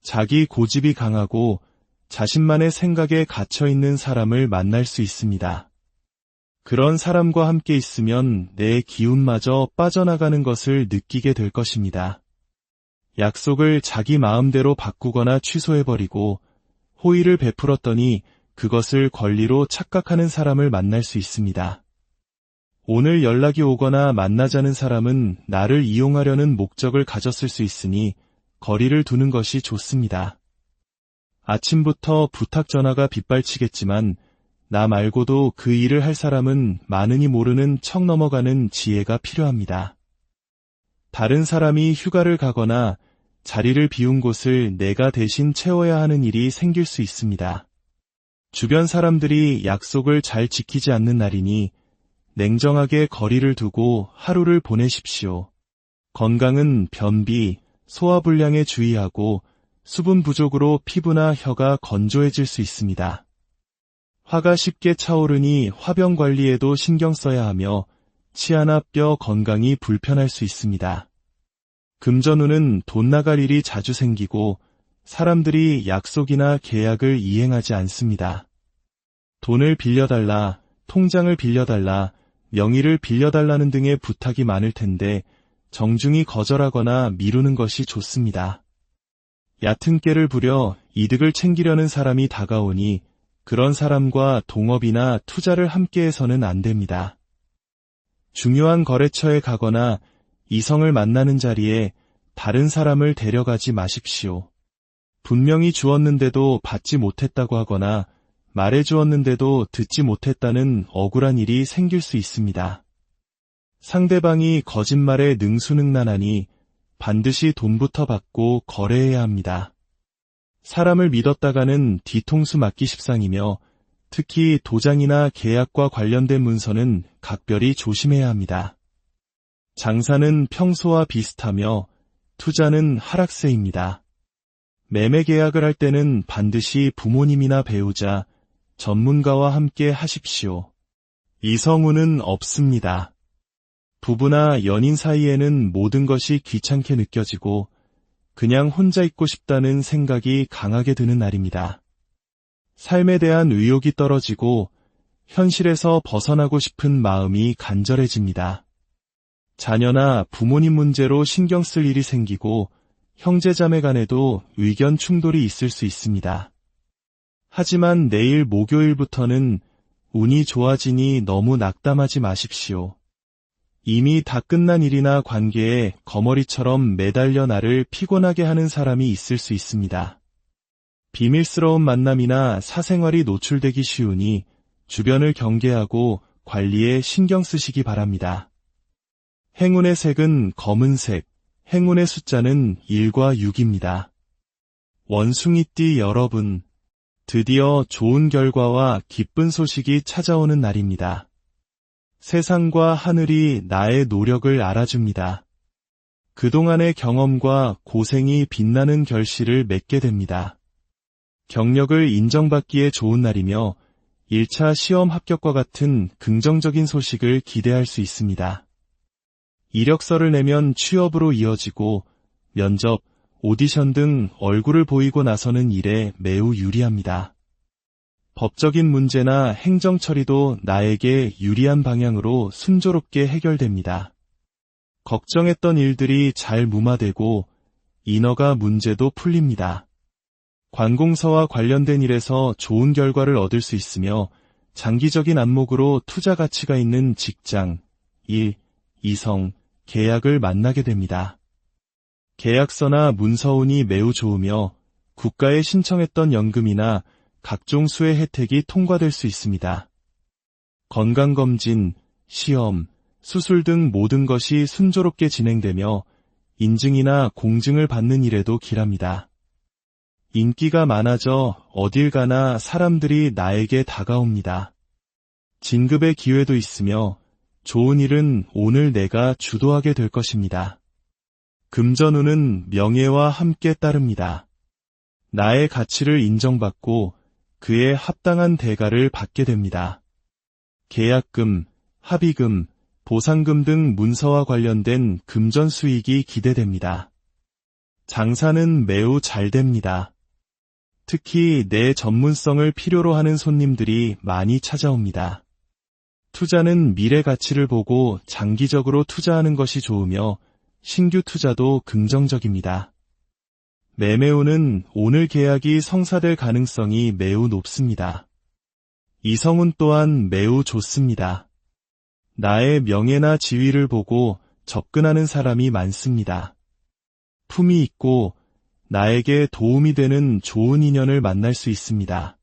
자기 고집이 강하고 자신만의 생각에 갇혀있는 사람을 만날 수 있습니다. 그런 사람과 함께 있으면 내 기운마저 빠져나가는 것을 느끼게 될 것입니다. 약속을 자기 마음대로 바꾸거나 취소해버리고 호의를 베풀었더니 그것을 권리로 착각하는 사람을 만날 수 있습니다. 오늘 연락이 오거나 만나자는 사람은 나를 이용하려는 목적을 가졌을 수 있으니 거리를 두는 것이 좋습니다. 아침부터 부탁 전화가 빗발치겠지만 나 말고도 그 일을 할 사람은 많으니 모르는 척 넘어가는 지혜가 필요합니다. 다른 사람이 휴가를 가거나 자리를 비운 곳을 내가 대신 채워야 하는 일이 생길 수 있습니다. 주변 사람들이 약속을 잘 지키지 않는 날이니 냉정하게 거리를 두고 하루를 보내십시오. 건강은 변비, 소화불량에 주의하고 수분 부족으로 피부나 혀가 건조해질 수 있습니다. 화가 쉽게 차오르니 화병 관리에도 신경 써야 하며 치아나 뼈 건강이 불편할 수 있습니다. 금전운은 돈 나갈 일이 자주 생기고 사람들이 약속이나 계약을 이행하지 않습니다. 돈을 빌려달라, 통장을 빌려달라, 명의를 빌려달라는 등의 부탁이 많을 텐데 정중히 거절하거나 미루는 것이 좋습니다. 얕은 깨를 부려 이득을 챙기려는 사람이 다가오니 그런 사람과 동업이나 투자를 함께해서는 안 됩니다. 중요한 거래처에 가거나 이성을 만나는 자리에 다른 사람을 데려가지 마십시오. 분명히 주었는데도 받지 못했다고 하거나 말해주었는데도 듣지 못했다는 억울한 일이 생길 수 있습니다. 상대방이 거짓말에 능수능란하니 반드시 돈부터 받고 거래해야 합니다. 사람을 믿었다가는 뒤통수 맞기 십상이며 특히 도장이나 계약과 관련된 문서는 각별히 조심해야 합니다. 장사는 평소와 비슷하며 투자는 하락세입니다. 매매 계약을 할 때는 반드시 부모님이나 배우자, 전문가와 함께 하십시오. 이성운은 없습니다. 부부나 연인 사이에는 모든 것이 귀찮게 느껴지고 그냥 혼자 있고 싶다는 생각이 강하게 드는 날입니다. 삶에 대한 의욕이 떨어지고 현실에서 벗어나고 싶은 마음이 간절해집니다. 자녀나 부모님 문제로 신경 쓸 일이 생기고 형제자매 간에도 의견 충돌이 있을 수 있습니다. 하지만 내일 목요일부터는 운이 좋아지니 너무 낙담하지 마십시오. 이미 다 끝난 일이나 관계에 거머리처럼 매달려 나를 피곤하게 하는 사람이 있을 수 있습니다. 비밀스러운 만남이나 사생활이 노출되기 쉬우니 주변을 경계하고 관리에 신경 쓰시기 바랍니다. 행운의 색은 검은색, 행운의 숫자는 1과 6입니다. 원숭이띠 여러분, 드디어 좋은 결과와 기쁜 소식이 찾아오는 날입니다. 세상과 하늘이 나의 노력을 알아줍니다. 그동안의 경험과 고생이 빛나는 결실을 맺게 됩니다. 경력을 인정받기에 좋은 날이며 1차 시험 합격과 같은 긍정적인 소식을 기대할 수 있습니다. 이력서를 내면 취업으로 이어지고 면접, 오디션 등 얼굴을 보이고 나서는 일에 매우 유리합니다. 법적인 문제나 행정 처리도 나에게 유리한 방향으로 순조롭게 해결됩니다. 걱정했던 일들이 잘 무마되고 인허가 문제도 풀립니다. 관공서와 관련된 일에서 좋은 결과를 얻을 수 있으며 장기적인 안목으로 투자 가치가 있는 직장, 일, 이성, 계약을 만나게 됩니다. 계약서나 문서운이 매우 좋으며 국가에 신청했던 연금이나 각종 수혜 혜택이 통과될 수 있습니다. 건강검진, 시험, 수술 등 모든 것이 순조롭게 진행되며 인증이나 공증을 받는 일에도 길합니다. 인기가 많아져 어딜 가나 사람들이 나에게 다가옵니다. 진급의 기회도 있으며 좋은 일은 오늘 내가 주도하게 될 것입니다. 금전운은 명예와 함께 따릅니다. 나의 가치를 인정받고 그에 합당한 대가를 받게 됩니다. 계약금, 합의금, 보상금 등 문서와 관련된 금전 수익이 기대됩니다. 장사는 매우 잘 됩니다. 특히 내 전문성을 필요로 하는 손님들이 많이 찾아옵니다. 투자는 미래 가치를 보고 장기적으로 투자하는 것이 좋으며 신규 투자도 긍정적입니다. 매매운은 오늘 계약이 성사될 가능성이 매우 높습니다. 이성운 또한 매우 좋습니다. 나의 명예나 지위를 보고 접근하는 사람이 많습니다. 품이 있고 나에게 도움이 되는 좋은 인연을 만날 수 있습니다.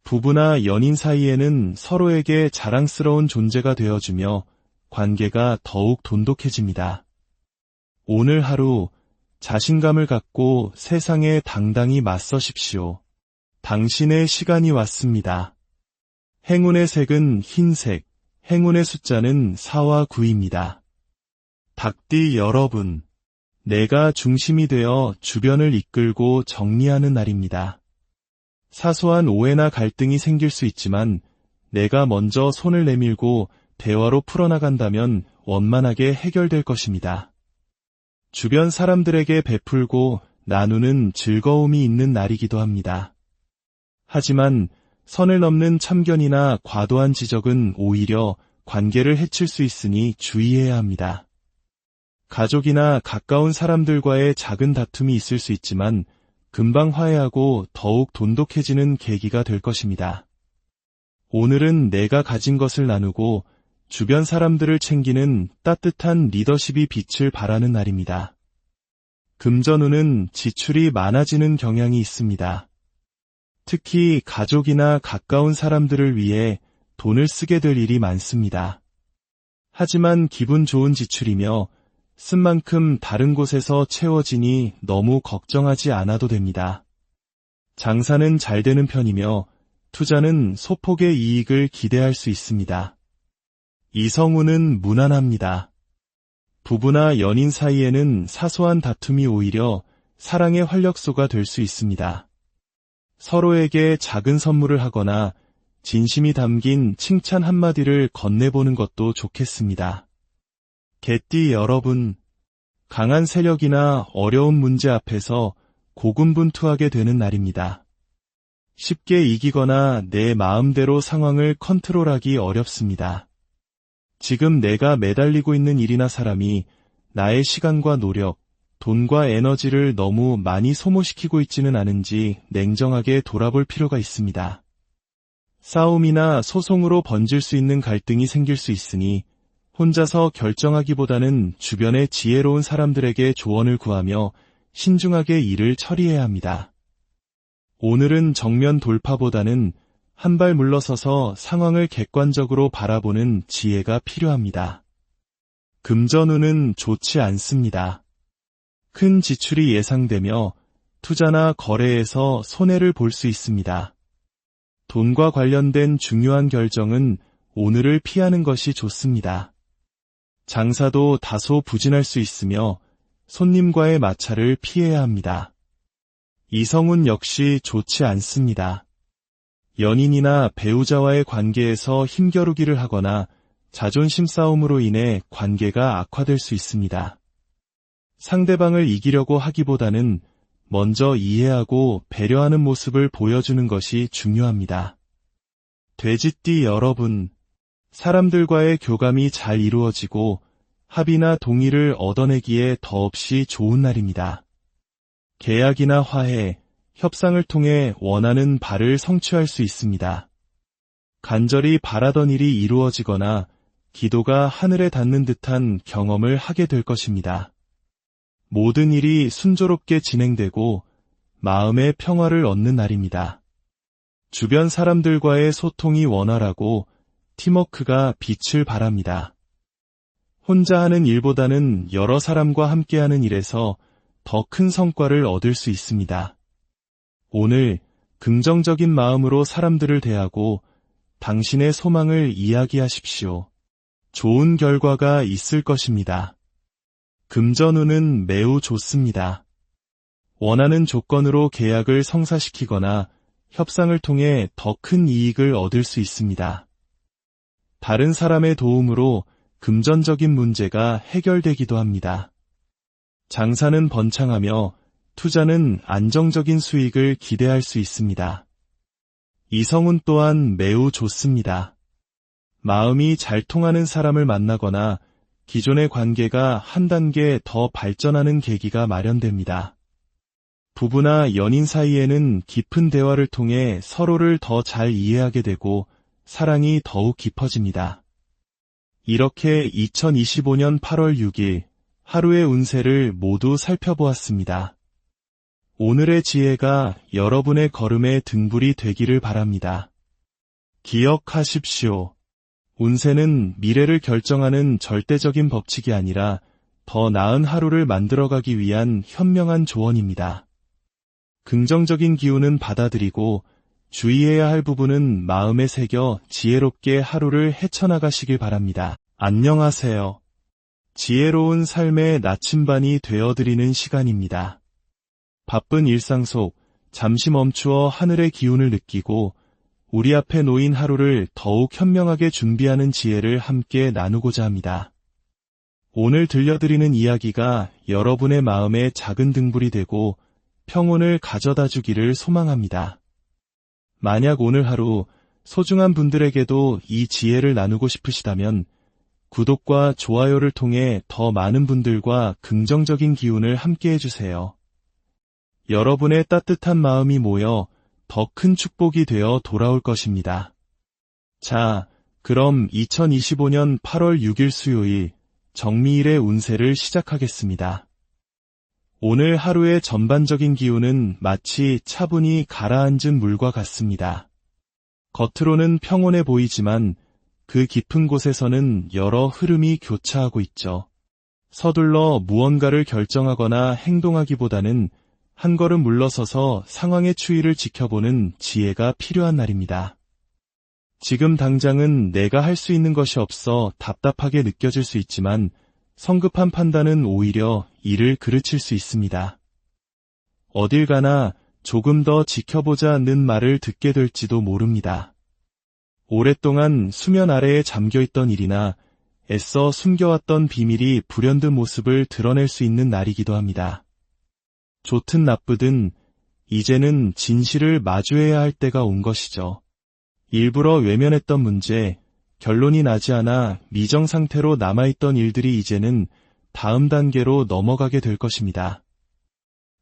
부부나 연인 사이에는 서로에게 자랑스러운 존재가 되어주며 관계가 더욱 돈독해집니다. 오늘 하루 자신감을 갖고 세상에 당당히 맞서십시오. 당신의 시간이 왔습니다. 행운의 색은 흰색, 행운의 숫자는 4와 9입니다. 닭띠 여러분, 내가 중심이 되어 주변을 이끌고 정리하는 날입니다. 사소한 오해나 갈등이 생길 수 있지만 내가 먼저 손을 내밀고 대화로 풀어나간다면 원만하게 해결될 것입니다. 주변 사람들에게 베풀고 나누는 즐거움이 있는 날이기도 합니다. 하지만 선을 넘는 참견이나 과도한 지적은 오히려 관계를 해칠 수 있으니 주의해야 합니다. 가족이나 가까운 사람들과의 작은 다툼이 있을 수 있지만 금방 화해하고 더욱 돈독해지는 계기가 될 것입니다. 오늘은 내가 가진 것을 나누고 주변 사람들을 챙기는 따뜻한 리더십이 빛을 발하는 날입니다. 금전운은 지출이 많아지는 경향이 있습니다. 특히 가족이나 가까운 사람들을 위해 돈을 쓰게 될 일이 많습니다. 하지만 기분 좋은 지출이며 쓴 만큼 다른 곳에서 채워지니 너무 걱정하지 않아도 됩니다. 장사는 잘 되는 편이며 투자는 소폭의 이익을 기대할 수 있습니다. 이성운은 무난합니다. 부부나 연인 사이에는 사소한 다툼이 오히려 사랑의 활력소가 될 수 있습니다. 서로에게 작은 선물을 하거나 진심이 담긴 칭찬 한마디를 건네보는 것도 좋겠습니다. 개띠 여러분, 강한 세력이나 어려운 문제 앞에서 고군분투하게 되는 날입니다. 쉽게 이기거나 내 마음대로 상황을 컨트롤하기 어렵습니다. 지금 내가 매달리고 있는 일이나 사람이 나의 시간과 노력, 돈과 에너지를 너무 많이 소모시키고 있지는 않은지 냉정하게 돌아볼 필요가 있습니다. 싸움이나 소송으로 번질 수 있는 갈등이 생길 수 있으니 혼자서 결정하기보다는 주변의 지혜로운 사람들에게 조언을 구하며 신중하게 일을 처리해야 합니다. 오늘은 정면 돌파보다는 한 발 물러서서 상황을 객관적으로 바라보는 지혜가 필요합니다. 금전운은 좋지 않습니다. 큰 지출이 예상되며 투자나 거래에서 손해를 볼 수 있습니다. 돈과 관련된 중요한 결정은 오늘을 피하는 것이 좋습니다. 장사도 다소 부진할 수 있으며 손님과의 마찰을 피해야 합니다. 이성운 역시 좋지 않습니다. 연인이나 배우자와의 관계에서 힘겨루기를 하거나 자존심 싸움으로 인해 관계가 악화될 수 있습니다. 상대방을 이기려고 하기보다는 먼저 이해하고 배려하는 모습을 보여주는 것이 중요합니다. 돼지띠 여러분, 사람들과의 교감이 잘 이루어지고 합의나 동의를 얻어내기에 더없이 좋은 날입니다. 계약이나 화해, 협상을 통해 원하는 바를 성취할 수 있습니다. 간절히 바라던 일이 이루어지거나 기도가 하늘에 닿는 듯한 경험을 하게 될 것입니다. 모든 일이 순조롭게 진행되고 마음의 평화를 얻는 날입니다. 주변 사람들과의 소통이 원활하고 팀워크가 빛을 발합니다. 혼자 하는 일보다는 여러 사람과 함께하는 일에서 더 큰 성과를 얻을 수 있습니다. 오늘 긍정적인 마음으로 사람들을 대하고 당신의 소망을 이야기하십시오. 좋은 결과가 있을 것입니다. 금전운은 매우 좋습니다. 원하는 조건으로 계약을 성사시키거나 협상을 통해 더 큰 이익을 얻을 수 있습니다. 다른 사람의 도움으로 금전적인 문제가 해결되기도 합니다. 장사는 번창하며 투자는 안정적인 수익을 기대할 수 있습니다. 이성운 또한 매우 좋습니다. 마음이 잘 통하는 사람을 만나거나 기존의 관계가 한 단계 더 발전하는 계기가 마련됩니다. 부부나 연인 사이에는 깊은 대화를 통해 서로를 더 잘 이해하게 되고 사랑이 더욱 깊어집니다. 이렇게 2025년 8월 6일 하루의 운세를 모두 살펴보았습니다. 오늘의 지혜가 여러분의 걸음의 등불이 되기를 바랍니다. 기억하십시오. 운세는 미래를 결정하는 절대적인 법칙이 아니라 더 나은 하루를 만들어가기 위한 현명한 조언입니다. 긍정적인 기운은 받아들이고 주의해야 할 부분은 마음에 새겨 지혜롭게 하루를 헤쳐나가시길 바랍니다. 안녕하세요. 지혜로운 삶의 나침반이 되어드리는 시간입니다. 바쁜 일상 속 잠시 멈추어 하늘의 기운을 느끼고 우리 앞에 놓인 하루를 더욱 현명하게 준비하는 지혜를 함께 나누고자 합니다. 오늘 들려드리는 이야기가 여러분의 마음에 작은 등불이 되고 평온을 가져다 주기를 소망합니다. 만약 오늘 하루 소중한 분들에게도 이 지혜를 나누고 싶으시다면 구독과 좋아요를 통해 더 많은 분들과 긍정적인 기운을 함께 해주세요. 여러분의 따뜻한 마음이 모여 더 큰 축복이 되어 돌아올 것입니다. 자, 그럼 2025년 8월 6일 수요일 정미일의 운세를 시작하겠습니다. 오늘 하루의 전반적인 기운은 마치 차분히 가라앉은 물과 같습니다. 겉으로는 평온해 보이지만 그 깊은 곳에서는 여러 흐름이 교차하고 있죠. 서둘러 무언가를 결정하거나 행동하기보다는 한 걸음 물러서서 상황의 추이를 지켜보는 지혜가 필요한 날입니다. 지금 당장은 내가 할 수 있는 것이 없어 답답하게 느껴질 수 있지만 성급한 판단은 오히려 일을 그르칠 수 있습니다. 어딜 가나 조금 더 지켜보자는 말을 듣게 될지도 모릅니다. 오랫동안 수면 아래에 잠겨있던 일이나 애써 숨겨왔던 비밀이 불현듯 모습을 드러낼 수 있는 날이기도 합니다. 좋든 나쁘든 이제는 진실을 마주해야 할 때가 온 것이죠. 일부러 외면했던 문제, 결론이 나지 않아 미정 상태로 남아있던 일들이 이제는 다음 단계로 넘어가게 될 것입니다.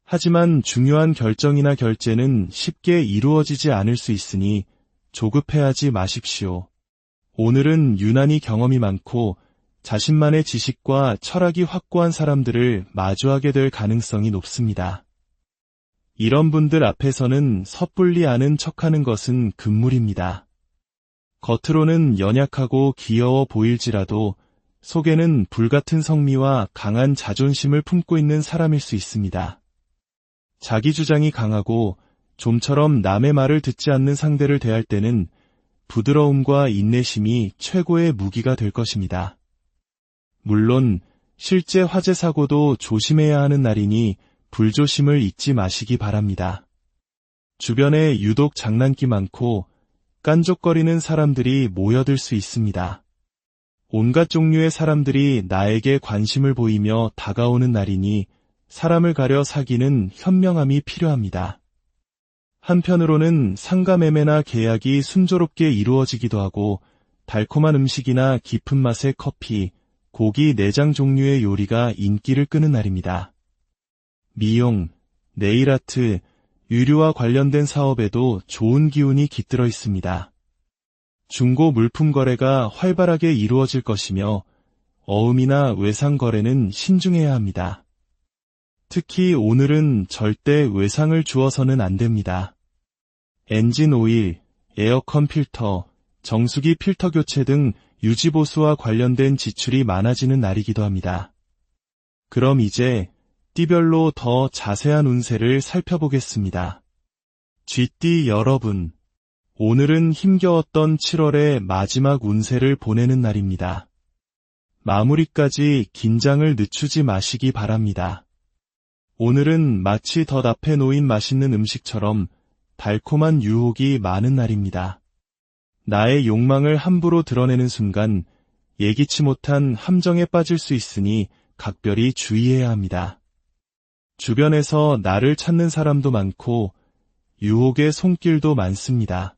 하지만 중요한 결정이나 결제는 쉽게 이루어지지 않을 수 있으니 조급해하지 마십시오. 오늘은 유난히 경험이 많고 자신만의 지식과 철학이 확고한 사람들을 마주하게 될 가능성이 높습니다. 이런 분들 앞에서는 섣불리 아는 척하는 것은 금물입니다. 겉으로는 연약하고 귀여워 보일지라도 속에는 불같은 성미와 강한 자존심을 품고 있는 사람일 수 있습니다. 자기 주장이 강하고 좀처럼 남의 말을 듣지 않는 상대를 대할 때는 부드러움과 인내심이 최고의 무기가 될 것입니다. 물론 실제 화재 사고도 조심해야 하는 날이니 불조심을 잊지 마시기 바랍니다. 주변에 유독 장난기 많고 깐족거리는 사람들이 모여들 수 있습니다. 온갖 종류의 사람들이 나에게 관심을 보이며 다가오는 날이니 사람을 가려 사귀는 현명함이 필요합니다. 한편으로는 상가매매나 계약이 순조롭게 이루어지기도 하고 달콤한 음식이나 깊은 맛의 커피, 고기, 내장 종류의 요리가 인기를 끄는 날입니다. 미용, 네일아트, 의류와 관련된 사업에도 좋은 기운이 깃들어 있습니다. 중고 물품 거래가 활발하게 이루어질 것이며 어음이나 외상 거래는 신중해야 합니다. 특히 오늘은 절대 외상을 주어서는 안 됩니다. 엔진 오일, 에어컨 필터, 정수기 필터 교체 등 유지보수와 관련된 지출이 많아지는 날이기도 합니다. 그럼 이제 띠별로 더 자세한 운세를 살펴보겠습니다. 쥐띠 여러분, 오늘은 힘겨웠던 7월의 마지막 운세를 보내는 날입니다. 마무리까지 긴장을 늦추지 마시기 바랍니다. 오늘은 마치 덧 앞에 놓인 맛있는 음식처럼 달콤한 유혹이 많은 날입니다. 나의 욕망을 함부로 드러내는 순간 예기치 못한 함정에 빠질 수 있으니 각별히 주의해야 합니다. 주변에서 나를 찾는 사람도 많고 유혹의 손길도 많습니다.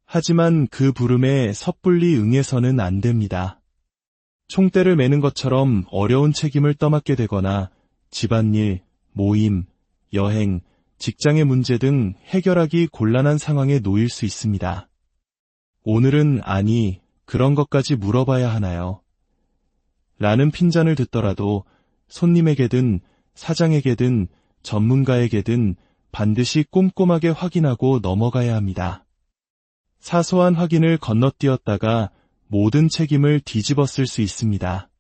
하지만 그 부름에 섣불리 응해서는 안 됩니다. 총대를 매는 것처럼 어려운 책임을 떠맡게 되거나 집안일, 모임, 여행, 직장의 문제 등 해결하기 곤란한 상황에 놓일 수 있습니다. 오늘은 아니, 그런 것까지 물어봐야 하나요? 라는 핀잔을 듣더라도 손님에게든 사장에게든 전문가에게든 반드시 꼼꼼하게 확인하고 넘어가야 합니다. 사소한 확인을 건너뛰었다가 모든 책임을 뒤집었을 수 있습니다.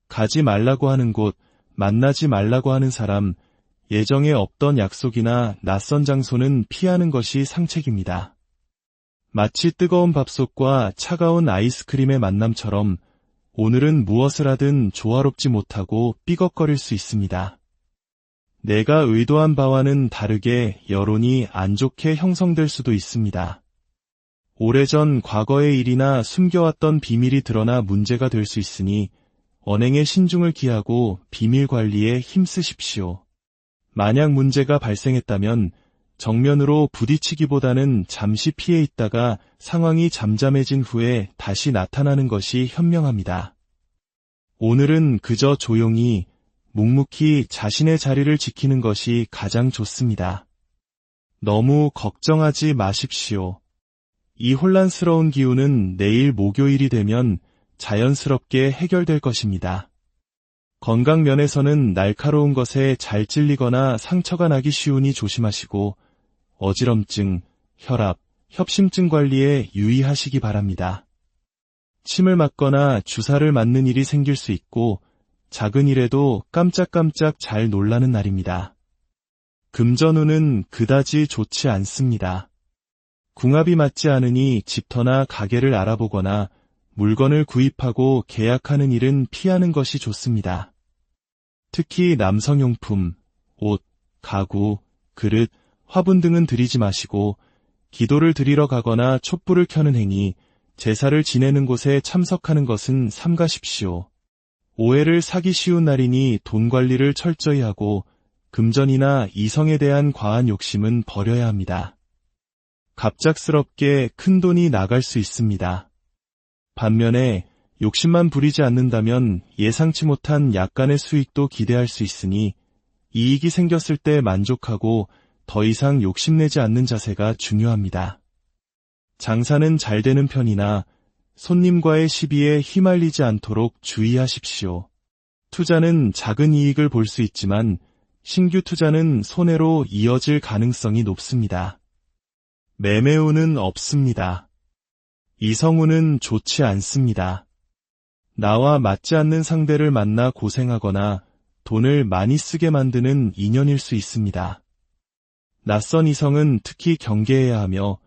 가지 말라고 하는 곳, 만나지 말라고 하는 사람, 예정에 없던 약속이나 낯선 장소는 피하는 것이 상책입니다. 마치 뜨거운 밥솥과 차가운 아이스크림의 만남처럼 오늘은 무엇을 하든 조화롭지 못하고 삐걱거릴 수 있습니다. 내가 의도한 바와는 다르게 여론이 안 좋게 형성될 수도 있습니다. 오래전 과거의 일이나 숨겨왔던 비밀이 드러나 문제가 될 수 있으니 언행에 신중을 기하고 비밀 관리에 힘쓰십시오. 만약 문제가 발생했다면 정면으로 부딪히기보다는 잠시 피해 있다가 상황이 잠잠해진 후에 다시 나타나는 것이 현명합니다. 오늘은 그저 조용히 묵묵히 자신의 자리를 지키는 것이 가장 좋습니다. 너무 걱정하지 마십시오. 이 혼란스러운 기운은 내일 목요일이 되면 자연스럽게 해결될 것입니다. 건강 면에서는 날카로운 것에 잘 찔리거나 상처가 나기 쉬우니 조심하시고 어지럼증, 혈압, 협심증 관리에 유의하시기 바랍니다. 침을 맞거나 주사를 맞는 일이 생길 수 있고 작은 일에도 깜짝깜짝 잘 놀라는 날입니다. 금전운은 그다지 좋지 않습니다. 궁합이 맞지 않으니 집터나 가게를 알아보거나 물건을 구입하고 계약하는 일은 피하는 것이 좋습니다. 특히 남성용품, 옷, 가구, 그릇, 화분 등은 들이지 마시고 기도를 드리러 가거나 촛불을 켜는 행위, 제사를 지내는 곳에 참석하는 것은 삼가십시오. 오해를 사기 쉬운 날이니 돈 관리를 철저히 하고 금전이나 이성에 대한 과한 욕심은 버려야 합니다. 갑작스럽게 큰 돈이 나갈 수 있습니다. 반면에 욕심만 부리지 않는다면 예상치 못한 약간의 수익도 기대할 수 있으니 이익이 생겼을 때 만족하고 더 이상 욕심내지 않는 자세가 중요합니다. 장사는 잘 되는 편이나 손님과의 시비에 휘말리지 않도록 주의하십시오. 투자는 작은 이익을 볼 수 있지만 신규 투자는 손해로 이어질 가능성이 높습니다. 매매운은 없습니다. 이성운은 좋지 않습니다. 나와 맞지 않는 상대를 만나 고생하거나 돈을 많이 쓰게 만드는 인연일 수 있습니다. 낯선 이성은 특히 경계해야 하며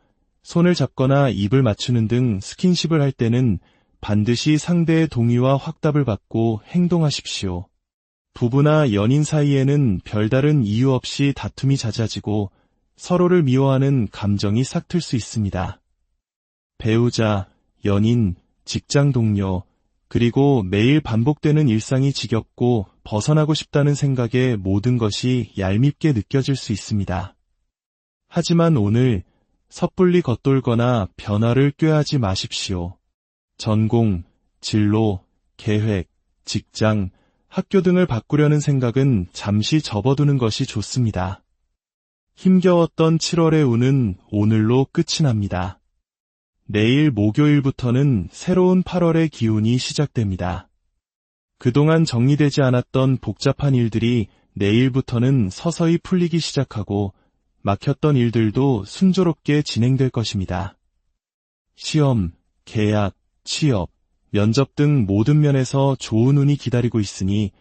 손을 잡거나 입을 맞추는 등 스킨십을 할 때는 반드시 상대의 동의와 확답을 받고 행동하십시오. 부부나 연인 사이에는 별다른 이유 없이 다툼이 잦아지고 서로를 미워하는 감정이 싹틀 수 있습니다. 배우자, 연인, 직장 동료, 그리고 매일 반복되는 일상이 지겹고 벗어나고 싶다는 생각에 모든 것이 얄밉게 느껴질 수 있습니다. 하지만 오늘 섣불리 겉돌거나 변화를 꾀하지 마십시오. 전공, 진로, 계획, 직장, 학교 등을 바꾸려는 생각은 잠시 접어두는 것이 좋습니다. 힘겨웠던 7월의 운은 오늘로 끝이 납니다. 내일 목요일부터는 새로운 8월의 기운이 시작됩니다. 그동안 정리되지 않았던 복잡한 일들이 내일부터는 서서히 풀리기 시작하고 막혔던 일들도 순조롭게 진행될 것입니다. 시험, 계약, 취업, 면접 등 모든 면에서 좋은 운이 기다리고 있으니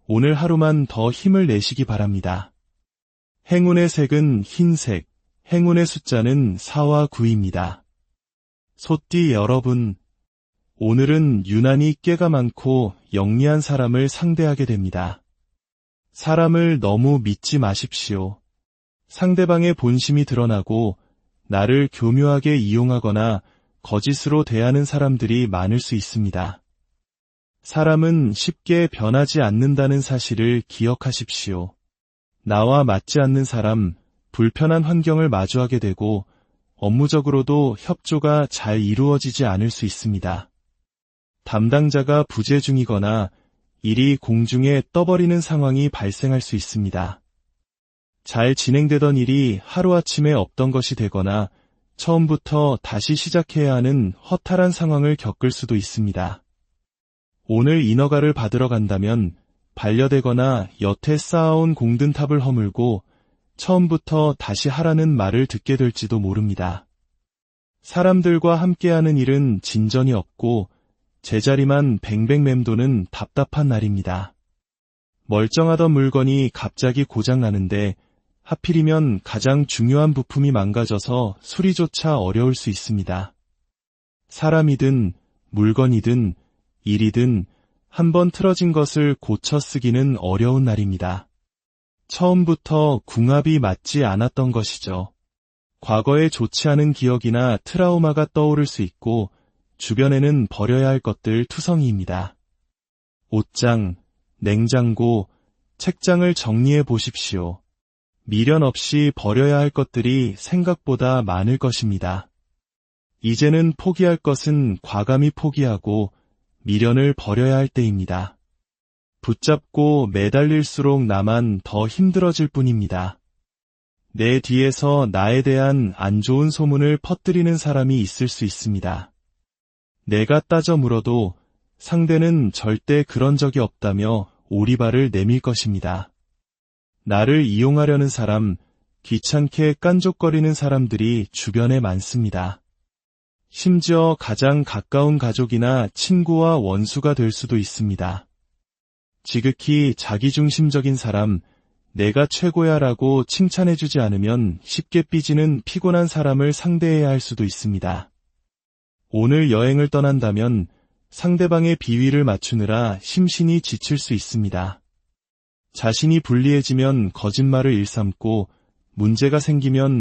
오늘 하루만 더 힘을 내시기 바랍니다. 행운의 색은 흰색, 행운의 숫자는 4와 9입니다. 소띠 여러분, 오늘은 유난히 깨가 많고 영리한 사람을 상대하게 됩니다. 사람을 너무 믿지 마십시오. 상대방의 본심이 드러나고 나를 교묘하게 이용하거나 거짓으로 대하는 사람들이 많을 수 있습니다. 사람은 쉽게 변하지 않는다는 사실을 기억하십시오. 나와 맞지 않는 사람, 불편한 환경을 마주하게 되고 업무적으로도 협조가 잘 이루어지지 않을 수 있습니다. 담당자가 부재 중이거나 일이 공중에 떠버리는 상황이 발생할 수 있습니다. 잘 진행되던 일이 하루아침에 없던 것이 되거나 처음부터 다시 시작해야 하는 허탈한 상황을 겪을 수도 있습니다. 오늘 인허가를 받으러 간다면 반려되거나 여태 쌓아온 공든탑을 허물고 처음부터 다시 하라는 말을 듣게 될지도 모릅니다. 사람들과 함께하는 일은 진전이 없고 제자리만 뱅뱅 맴도는 답답한 날입니다. 멀쩡하던 물건이 갑자기 고장나는데 하필이면 가장 중요한 부품이 망가져서 수리조차 어려울 수 있습니다. 사람이든 물건이든 일이든 한번 틀어진 것을 고쳐 쓰기는 어려운 날입니다. 처음부터 궁합이 맞지 않았던 것이죠. 과거에 좋지 않은 기억이나 트라우마가 떠오를 수 있고 주변에는 버려야 할 것들 투성이입니다. 옷장, 냉장고, 책장을 정리해 보십시오. 미련 없이 버려야 할 것들이 생각보다 많을 것입니다. 이제는 포기할 것은 과감히 포기하고 미련을 버려야 할 때입니다. 붙잡고 매달릴수록 나만 더 힘들어질 뿐입니다. 내 뒤에서 나에 대한 안 좋은 소문을 퍼뜨리는 사람이 있을 수 있습니다. 내가 따져 물어도 상대는 절대 그런 적이 없다며 오리발을 내밀 것입니다. 나를 이용하려는 사람, 귀찮게 깐족거리는 사람들이 주변에 많습니다. 심지어 가장 가까운 가족이나 친구와 원수가 될 수도 있습니다. 지극히 자기중심적인 사람, 내가 최고야 라고 칭찬해주지 않으면 쉽게 삐지는 피곤한 사람을 상대해야 할 수도 있습니다. 오늘 여행을 떠난다면 상대방의 비위를 맞추느라 심신이 지칠 수 있습니다. 자신이 불리해지면 거짓말을 일삼고 문제가 생기면